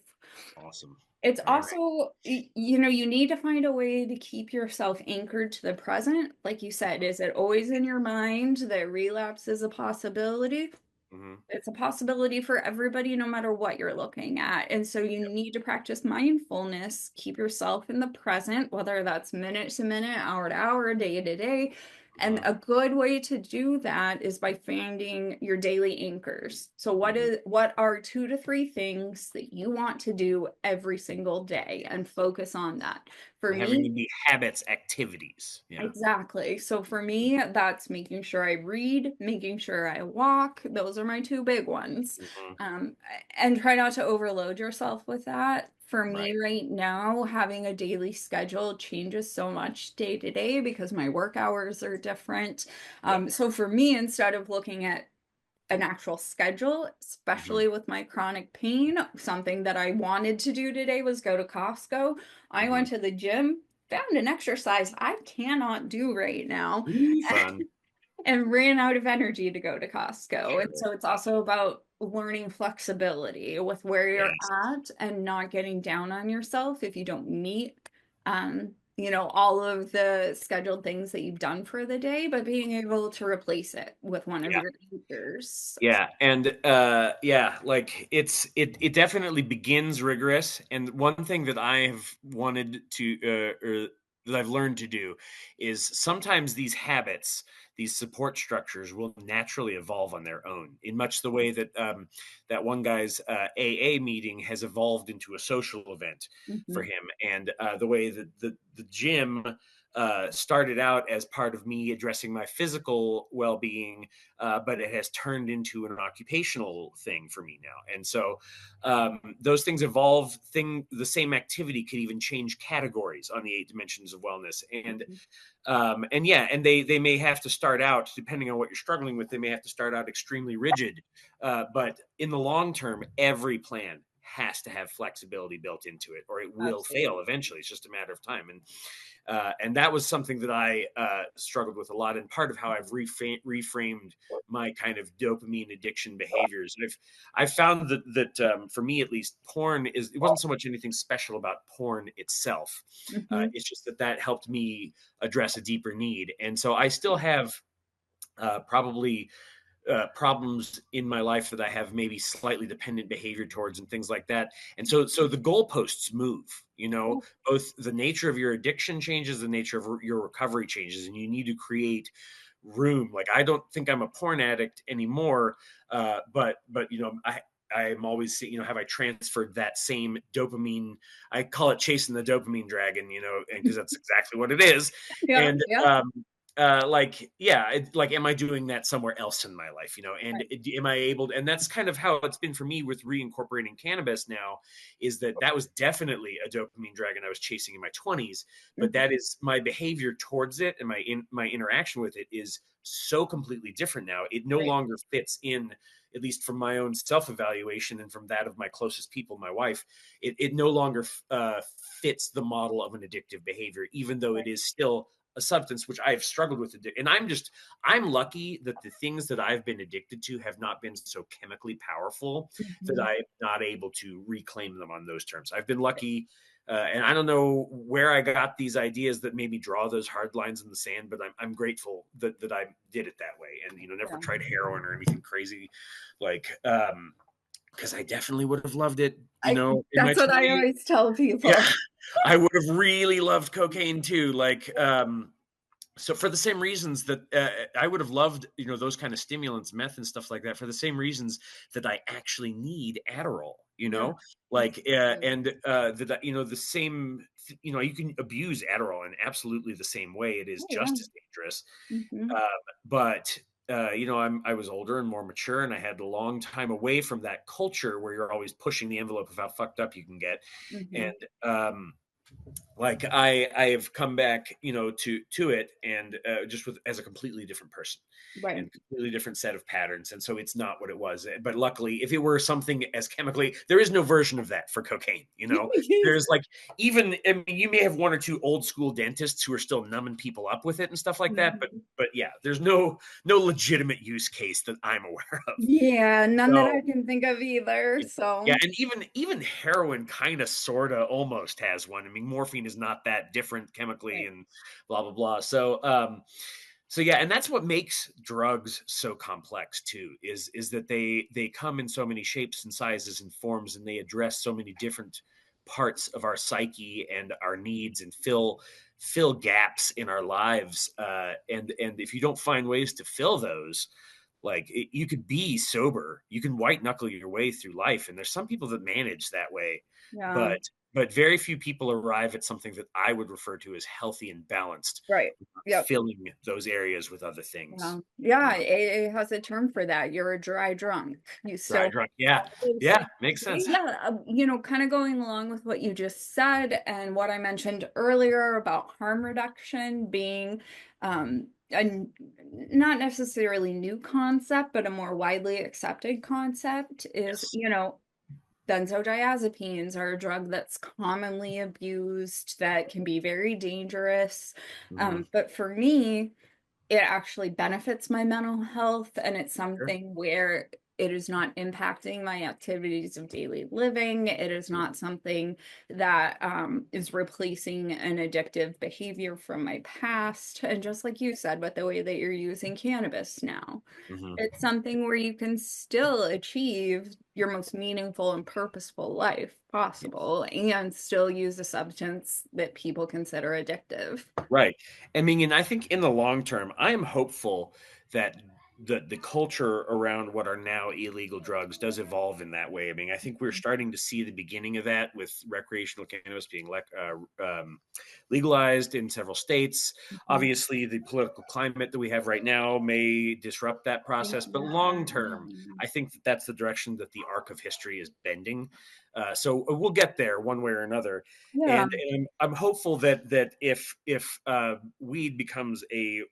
Speaker 3: Awesome.
Speaker 2: It's
Speaker 3: All right.
Speaker 2: also, you need to find a way to keep yourself anchored to the present. Like you said, is it always in your mind that relapse is a possibility?
Speaker 3: Mhm.
Speaker 2: It's a possibility for everybody, no matter what you're looking at. And so you need to practice mindfulness, keep yourself in the present, whether that's minute to minute, hour to hour, day to day. And
Speaker 3: Mhm.
Speaker 2: a good way to do that is by finding your daily anchors. So
Speaker 3: Mhm.
Speaker 2: what are 2 to 3 things that you want to do every single day and focus on that? For
Speaker 3: And having them
Speaker 2: me,
Speaker 3: be habits, activities. Yeah.
Speaker 2: exactly. So for me, that's making sure I read, making sure I walk. Those are my two big ones.
Speaker 3: Mhm.
Speaker 2: Um, and try not to overload yourself with that. For
Speaker 3: Right.
Speaker 2: me right now, having a daily schedule changes so much day to day because my work hours are different.
Speaker 3: Yep.
Speaker 2: So for me, instead of looking at an actual schedule,
Speaker 3: Mhm.
Speaker 2: especially with my chronic pain. Something that I wanted to do today was go to Costco. I
Speaker 3: Mhm.
Speaker 2: went to the gym, found an exercise I cannot do right now.
Speaker 3: Ooh, fun.
Speaker 2: and ran out of energy to go to Costco.
Speaker 3: Sure.
Speaker 2: And so it's also about learning flexibility with where you're
Speaker 3: Yes.
Speaker 2: at and not getting down on yourself if you don't meet all of the scheduled things that you've done for the day, but being able to replace it with one of
Speaker 3: Yeah.
Speaker 2: your anchors.
Speaker 3: Yeah, and like it definitely begins rigorous. And one thing that I have wanted to or that I've learned to do is sometimes these habits, these support structures will naturally evolve on their own, in much the way that that one guy's AA meeting has evolved into a social event for
Speaker 2: Mhm.
Speaker 3: him, and the way that the gym started out as part of me addressing my physical well-being, but it has turned into an occupational thing for me now. And so those things evolve. The same activity could even change categories on the 8 dimensions of wellness. And yeah, and they may have to start out, depending on what you're struggling with, they may have to start out extremely rigid. But in the long term, every plan has to have flexibility built into it, or it will fail
Speaker 2: Absolutely.
Speaker 3: eventually. It's just a matter of time. And that was something that I struggled with a lot, and part of how I've reframed my kind of dopamine addiction behaviors. And I've found that for me at least, it wasn't so much anything special about porn itself.
Speaker 2: Mhm.
Speaker 3: It's just that helped me address a deeper need, and so I still have probably problems in my life that I have maybe slightly dependent behavior towards and things like that. And so the goalposts move, both the nature of your addiction changes, the nature of your recovery changes, and you need to create room. Like, I don't think I'm a porn addict anymore, but I'm always, have I transferred that same dopamine? I call it chasing the dopamine dragon, and because that's exactly what it is.
Speaker 2: Yeah,
Speaker 3: And
Speaker 2: yeah.
Speaker 3: am I doing that somewhere else in my life, and am I able to, and that's kind of how it's been for me with reincorporating cannabis now, is that was definitely a dopamine dragon I was chasing in my 20s, but that is my behavior towards it, and my interaction with it is so completely different now. It no
Speaker 2: Right.
Speaker 3: longer fits in, at least from my own self-evaluation and from that of my closest people, my wife. It no longer fits the model of an addictive behavior, even though it is still a substance which I've struggled with. And I'm lucky that the things that I've been addicted to have not been so chemically powerful that
Speaker 2: Mhm.
Speaker 3: I'm not able to reclaim them on those terms. I've been lucky. And I don't know where I got these ideas that made me draw those hard lines in the sand, but I'm grateful that I did it that way, and never
Speaker 2: Yeah.
Speaker 3: tried heroin or anything crazy, like because I definitely would have loved it, in my
Speaker 2: That's what I
Speaker 3: 20s.
Speaker 2: always tell people.
Speaker 3: Yeah, I would have really loved cocaine too. Like, so for the same reasons that I would have loved, those kind of stimulants, meth and stuff like that, for the same reasons that I actually need Adderall,
Speaker 2: Yeah.
Speaker 3: like,
Speaker 2: Absolutely.
Speaker 3: and the same, you can abuse Adderall in absolutely the same way. It is
Speaker 2: Oh, yeah.
Speaker 3: just as dangerous.
Speaker 2: Mhm.
Speaker 3: But I was older and more mature, and I had a long time away from that culture where you're always pushing the envelope of how fucked up you can get.
Speaker 2: Mhm.
Speaker 3: And like I have come back, to it, and just as a completely different person
Speaker 2: Right.
Speaker 3: and completely different set of patterns. And so it's not what it was. But luckily, if it were something as chemically, there is no version of that for cocaine. There's like, even, I mean, you may have one or two old school dentists who are still numbing people up with it and stuff like that.
Speaker 2: Mhm.
Speaker 3: But yeah, there's no legitimate use case that I'm aware of.
Speaker 2: Yeah, none that I
Speaker 3: So
Speaker 2: can think of either.
Speaker 3: yeah,
Speaker 2: So,
Speaker 3: and even heroin kind of sorta almost has one. I mean, morphine is not that different chemically,
Speaker 2: right.
Speaker 3: and blah blah blah. So yeah, and that's what makes drugs so complex too, is that they come in so many shapes and sizes and forms, and they address so many different parts of our psyche and our needs, and fill gaps in our lives. And if you don't find ways to fill those, like, you could be sober, you can white knuckle your way through life, and there's some people that manage that way,
Speaker 2: Yeah.
Speaker 3: but very few people arrive at something that I would refer to as healthy and balanced,
Speaker 2: Right. Yep.
Speaker 3: filling those areas with other
Speaker 2: Yeah.
Speaker 3: things.
Speaker 2: Yeah. It has a term for that. You're a dry drunk. You
Speaker 3: Dry
Speaker 2: still
Speaker 3: drunk, yeah,
Speaker 2: always-
Speaker 3: yeah, makes sense.
Speaker 2: yeah, kind of going along with what you just said and what I mentioned earlier about harm reduction being a not necessarily new concept, but a more widely accepted concept is,
Speaker 3: Yes.
Speaker 2: benzodiazepines are a drug that's commonly abused that can be very dangerous.
Speaker 3: Mhm.
Speaker 2: But for me, it actually benefits my mental health, and it's
Speaker 3: Sure.
Speaker 2: something where it is not impacting my activities of daily living. It is not something that is replacing an addictive behavior from my past. And just like you said, with the way that you're using cannabis now,
Speaker 3: Mhm.
Speaker 2: it's something where you can still achieve your most meaningful and purposeful life possible and still use a substance that people consider addictive.
Speaker 3: Right. I mean, and I think in the long term, I am hopeful that the culture around what are now illegal drugs does evolve in that way. I mean, I think we're starting to see the beginning of that with recreational cannabis being legalized in several states.
Speaker 2: Mhm.
Speaker 3: Obviously, the political climate that we have right now may disrupt that process, but long term, I think that that's the direction that the arc of history is bending. So we'll get there one way or another.
Speaker 2: Yeah.
Speaker 3: And I'm hopeful that if weed becomes a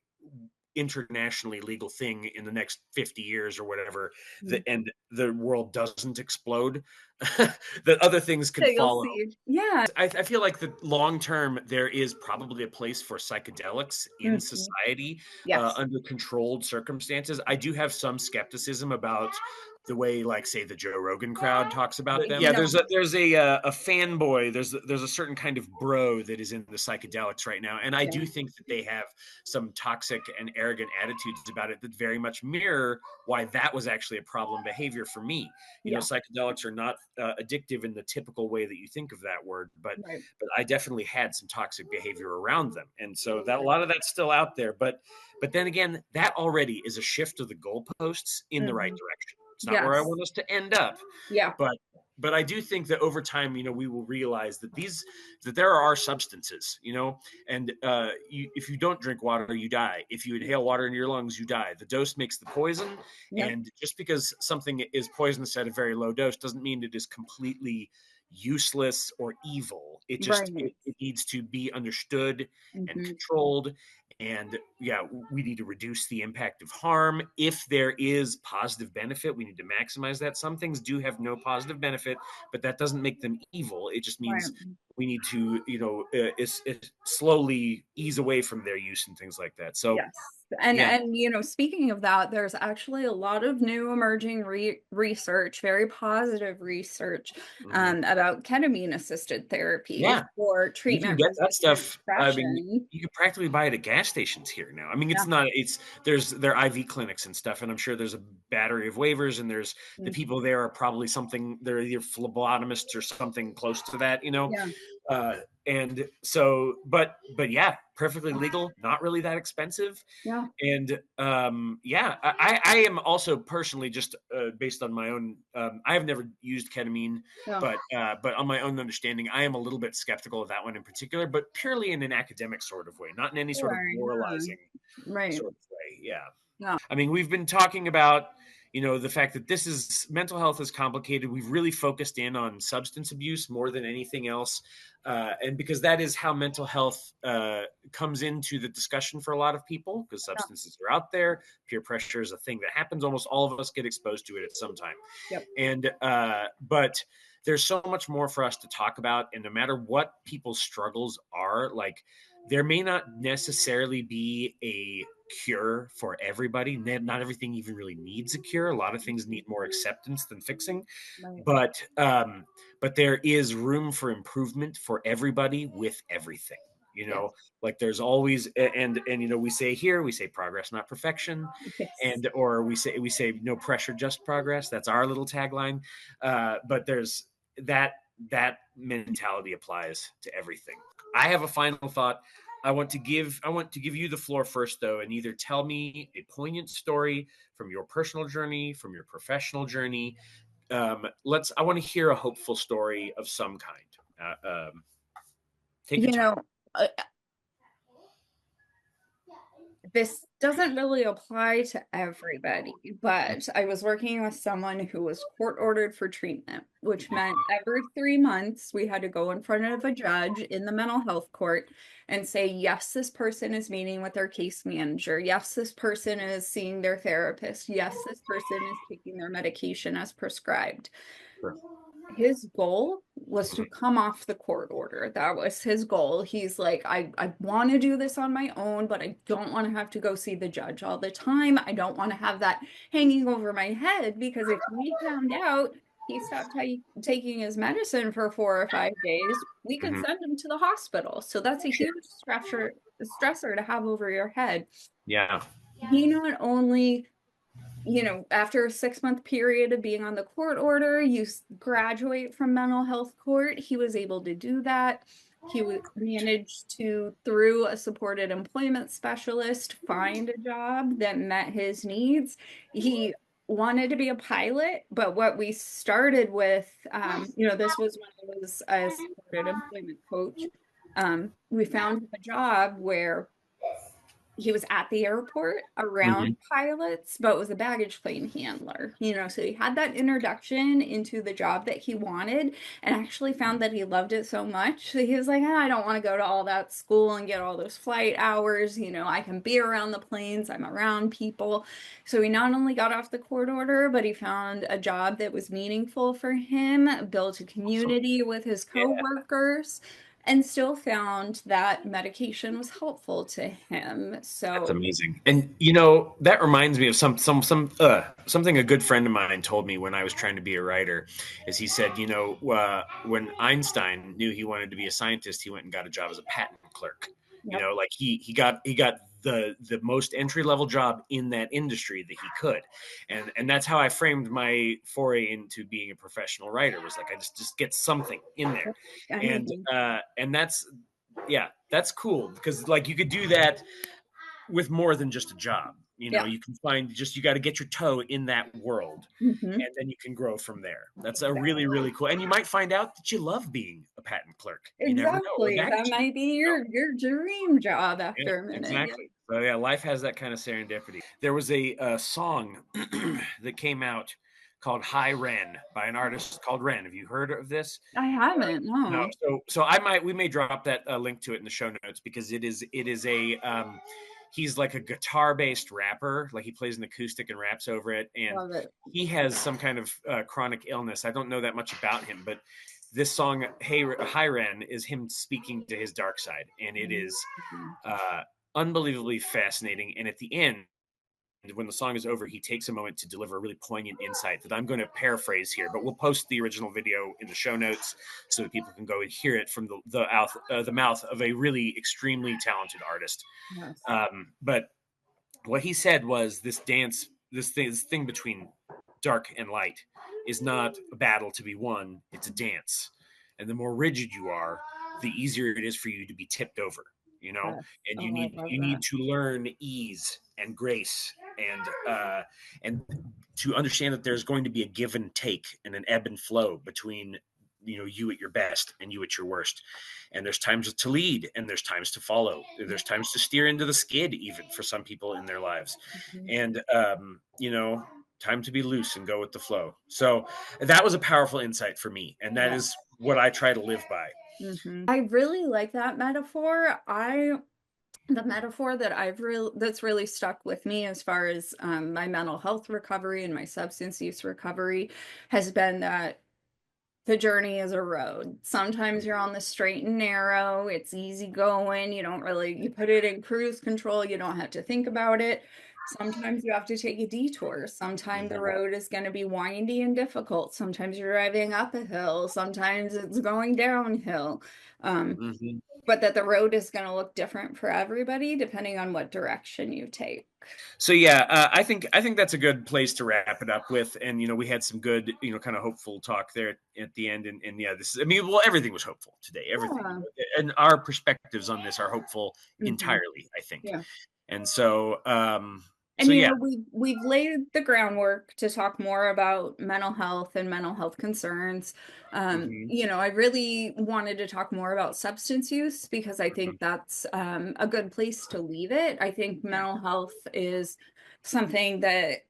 Speaker 3: internationally legal thing in the next 50 years or whatever, and the world doesn't explode, that other things can
Speaker 2: So you'll
Speaker 3: follow.
Speaker 2: see. Yeah.
Speaker 3: I feel like the long term there is probably a place for psychedelics in
Speaker 2: Mhm.
Speaker 3: society
Speaker 2: Yes.
Speaker 3: under controlled circumstances. I do have some skepticism about the way, like, say, the Joe Rogan crowd talks about them. Yeah,
Speaker 2: No.
Speaker 3: there's a fanboy. There's a certain kind of bro that is in the psychedelics right now, and I
Speaker 2: Yeah.
Speaker 3: do think that they have some toxic and arrogant attitudes about it that very much mirror why that was actually a problem behavior for me. You know,
Speaker 2: Yeah.
Speaker 3: psychedelics are not addictive in the typical way that you think of that word,
Speaker 2: Right.
Speaker 3: but I definitely had some toxic behavior around them, and so that a lot of that's still out there. But then again, that already is a shift of the goalposts in the right
Speaker 2: Mhm.
Speaker 3: direction. It's not where I
Speaker 2: Yes.
Speaker 3: want us to end up,
Speaker 2: Yeah.
Speaker 3: but I do think that over time, we will realize that there are substances, and if you don't drink water, you die. If you inhale water into your lungs, you die. The dose makes the poison,
Speaker 2: Yep.
Speaker 3: and just because something is poisonous at a very low dose doesn't mean it is completely useless or evil. It just
Speaker 2: Right.
Speaker 3: it needs to be understood and
Speaker 2: Mhm.
Speaker 3: controlled. And yeah, we need to reduce the impact of harm. If there is positive benefit, we need to maximize that. Some things do have no positive benefit, but that doesn't make them evil. It just
Speaker 2: Right.
Speaker 3: means we need to, slowly ease away from their use and things like that. So
Speaker 2: Yes. And
Speaker 3: yeah.
Speaker 2: speaking of that, there's actually a lot of new emerging research, very positive research,
Speaker 3: Mhm.
Speaker 2: about ketamine assisted therapy
Speaker 3: Yeah.
Speaker 2: for
Speaker 3: You can
Speaker 2: treatment
Speaker 3: get that
Speaker 2: resistant
Speaker 3: stuff. I mean,
Speaker 2: depression.
Speaker 3: you can practically buy it at gas stations here now. I mean,
Speaker 2: Yeah.
Speaker 3: there are IV clinics and stuff, and I'm sure there's a battery of waivers, and there's the
Speaker 2: Mhm.
Speaker 3: people there are probably they're either phlebotomists or something close to that.
Speaker 2: Yeah.
Speaker 3: Uh, and so, but yeah, perfectly legal, not really that expensive.
Speaker 2: Yeah.
Speaker 3: And yeah, I am also personally just based on my own. I have never used ketamine,
Speaker 2: Yeah.
Speaker 3: but on my own understanding, I am a little bit skeptical of that one in particular, but purely in an academic sort of way, not in any sort of
Speaker 2: Sure. Yeah.
Speaker 3: moralizing
Speaker 2: Right.
Speaker 3: sort of way. Yeah.
Speaker 2: Yeah.
Speaker 3: I mean, we've been talking about, the fact that this is mental health is complicated. We've really focused in on substance abuse more than anything else. And because that is how mental health comes into the discussion for a lot of people, because
Speaker 2: Yeah.
Speaker 3: substances are out there. Peer pressure is a thing that happens. Almost all of us get exposed to it at some time.
Speaker 2: Yep.
Speaker 3: And, but there's so much more for us to talk about. And no matter what people's struggles are, like, there may not necessarily be a cure for everybody. Not everything even really needs a cure. A lot of things need more acceptance than fixing.
Speaker 2: Right.
Speaker 3: But there is room for improvement for everybody with everything.
Speaker 2: Yes.
Speaker 3: Like there's always and we say progress, not perfection,
Speaker 2: Yes.
Speaker 3: and or we say no pressure, just progress. That's our little tagline. But there's that mentality applies to everything. I have a final thought. I want to give you the floor first, though, and either tell me a poignant story from your personal journey, from your professional journey. I want to hear a hopeful story of some kind. Take your
Speaker 2: You
Speaker 3: time.
Speaker 2: know, uh, this doesn't really apply to everybody, but I was working with someone who was court ordered for treatment, which meant every 3 months we had to go in front of a judge in the mental health court and say, yes, this person is meeting with their case manager. Yes, this person is seeing their therapist. Yes, this person is taking their medication as prescribed.
Speaker 3: Sure.
Speaker 2: his goal was to come off the court order. That was his goal. He's like, I want to do this on my own, but I don't want to have to go see the judge all the time. I don't want to have that hanging over my head, because if we found out he stopped taking his medicine for 4 or 5 days, we could
Speaker 3: Mhm.
Speaker 2: send him to the hospital. So that's a huge stressor to have over your head.
Speaker 3: Yeah.
Speaker 2: He not only, after a 6-month period of being on the court order, you graduate from mental health court. He was able to do that. He managed to, through a supported employment specialist, find a job that met his needs. He wanted to be a pilot, but what we started with, this was when I was a supported employment coach. We found a job where he was at the airport around
Speaker 3: Mhm.
Speaker 2: pilots, but was a baggage claim handler, so he had that introduction into the job that he wanted, and actually found that he loved it so much that he was like, I don't want to go to all that school and get all those flight hours. I can be around the planes, I'm around people. So he not only got off the court order, but he found a job that was meaningful for him, built a community with his
Speaker 3: Yeah.
Speaker 2: coworkers, and still found that medication was helpful to him.
Speaker 3: That's
Speaker 2: So
Speaker 3: amazing. And that reminds me of something a good friend of mine told me when I was trying to be a writer. Is he said, when Einstein knew he wanted to be a scientist, he went and got a job as a patent clerk.
Speaker 2: yep.
Speaker 3: Like he got the most entry level job in that industry that he could, and that's how I framed my foray into being a professional writer. Was like I just get something in there,
Speaker 2: Anything.
Speaker 3: and that's cool, because like you could do that with more than just a job.
Speaker 2: Yeah.
Speaker 3: You can find, you got to get your toe in that world,
Speaker 2: Mm-hmm.
Speaker 3: and then you can grow from there. That's a really, really cool. And you might find out that you love being a patent clerk. You never know. Or
Speaker 2: Exactly. That might be your dream job
Speaker 3: Yeah,
Speaker 2: after a minute.
Speaker 3: exactly. So yeah, life has that kind of serendipity. There was a song that came out called "High Ren" by an artist called Ren. Have you heard of this?
Speaker 2: I haven't,
Speaker 3: No.
Speaker 2: no.
Speaker 3: So we may drop that link to it in the show notes, because it is a he's like a guitar based rapper. Like he plays an acoustic and raps over it, and
Speaker 2: Love it.
Speaker 3: he has some kind of chronic illness. I don't know that much about him, but this song, "Hey Hi Ren," is him speaking to his dark side, and it is
Speaker 2: Mhm.
Speaker 3: uh, unbelievably fascinating. And at the end, when the song is over, he takes a moment to deliver a really poignant insight that I'm going to paraphrase here, but we'll post the original video in the show notes so that people can go and hear it from the mouth of a really extremely talented artist.
Speaker 2: Yes.
Speaker 3: But what he said was, this thing between dark and light is not a battle to be won, it's a dance. And the more rigid you are, the easier it is for you to be tipped over,
Speaker 2: Yes.
Speaker 3: and
Speaker 2: Oh, I love
Speaker 3: you need
Speaker 2: that.
Speaker 3: to learn ease and grace, and to understand that there's going to be a give and take and an ebb and flow between you at your best and you at your worst. And there's times to lead and there's times to follow. There's times to steer into the skid, even for some people in their lives.
Speaker 2: Mhm.
Speaker 3: And time to be loose and go with the flow. So that was a powerful insight for me, and that
Speaker 2: Yeah.
Speaker 3: is what I try to live by.
Speaker 2: I really like that metaphor. The metaphor that's really stuck with me as far as my mental health recovery and my substance use recovery has been that the journey is a road. Sometimes you're on the straight and narrow, it's easy going, you put it in cruise control, you don't have to think about it. Sometimes you have to take a detour. Sometimes the
Speaker 3: Mhm.
Speaker 2: road is going to be windy and difficult. Sometimes you're driving up a hill. Sometimes it's going downhill. Um,
Speaker 3: Mhm.
Speaker 2: but that the road is going to look different for everybody depending on what direction you take.
Speaker 3: So yeah, I think that's a good place to wrap it up with. And we had some good, kind of hopeful talk there at the end. And yeah, everything was hopeful today. Everything,
Speaker 2: Yeah.
Speaker 3: and our perspectives on this are hopeful
Speaker 2: Mhm.
Speaker 3: entirely, I think.
Speaker 2: Yeah.
Speaker 3: And so,
Speaker 2: And
Speaker 3: yeah.
Speaker 2: we've laid the groundwork to talk more about mental health and mental health concerns.
Speaker 3: Mhm.
Speaker 2: I really wanted to talk more about substance use because I
Speaker 3: Mhm.
Speaker 2: think that's a good place to leave it. I think mental health is something that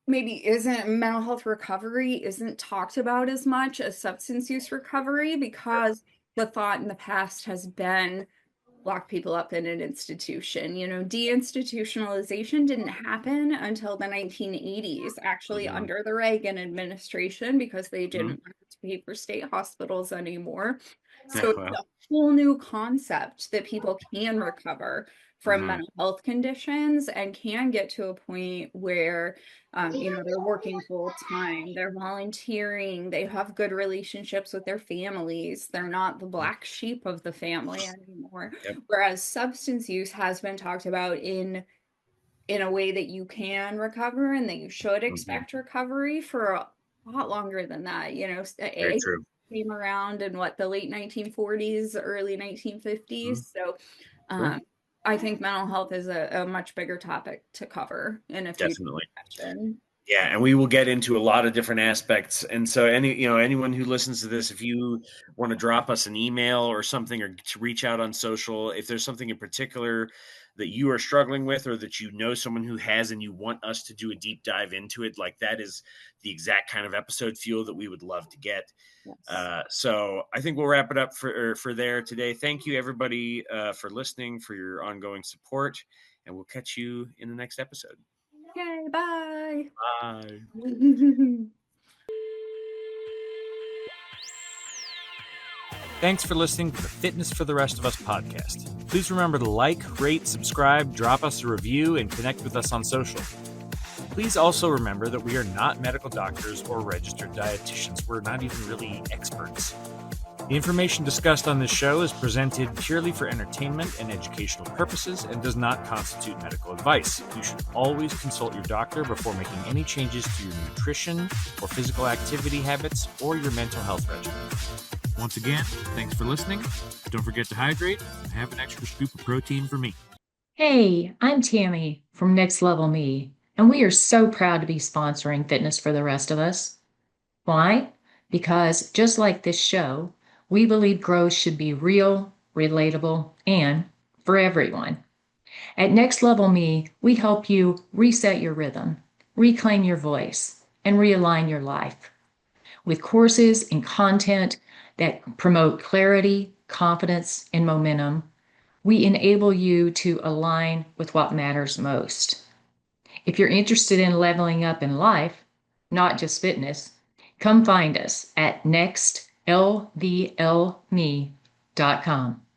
Speaker 2: maybe isn't mental health recovery isn't talked about as much as substance use recovery, because the thought in the past has been lock people up in an institution. Deinstitutionalization didn't happen until the 1980s, actually under the Reagan administration, because they didn't want to pay for state hospitals anymore. So it's a whole new concept that people can recover from mental health conditions and can get to a point where, they're working full time, they're volunteering, they have good relationships with their families, they're not the black sheep of the family anymore.
Speaker 3: Yep.
Speaker 2: Whereas substance use has been talked about in a way that you can recover and that you should expect recovery for a lot longer than that.
Speaker 3: Very true.
Speaker 2: Came around in the late 1940s, early 1950s. So I think mental health is a much bigger topic to cover in a future session.
Speaker 3: Yeah, and we will get into a lot of different aspects. And so anyone who listens to this, if you want to drop us an email or something, or to reach out on social, if there's something in particular that you are struggling with, or that you know someone who has and you want us to do a deep dive into it, like that is the exact kind of episode feel that we would love to get. Yes. So I think we'll wrap it up for there today. Thank you, everybody, for listening, for your ongoing support, and we'll catch you in the next episode.
Speaker 2: Okay, bye.
Speaker 3: Bye.
Speaker 1: Thanks for listening to the Fitness for the Rest of Us podcast. Please remember to like, rate, subscribe, drop us a review, and connect with us on social. Please also remember that we are not medical doctors or registered dietitians. We're not even really experts. The information discussed on this show is presented purely for entertainment and educational purposes and does not constitute medical advice. You should always consult your doctor before making any changes to your nutrition or physical activity habits or your mental health regimen. Once again, thanks for listening. Don't forget to hydrate and have an extra scoop of protein for me.
Speaker 4: Hey, I'm Tammy from Next Level Me, and we are so proud to be sponsoring Fitness for the Rest of Us. Why? Because just like this show, we believe growth should be real, relatable, and for everyone. At Next Level Me, we help you reset your rhythm, reclaim your voice, and realign your life. With courses and content that promote clarity, confidence, and momentum, we enable you to align with what matters most. If you're interested in leveling up in life, not just fitness, come find us at nextlvlme.com.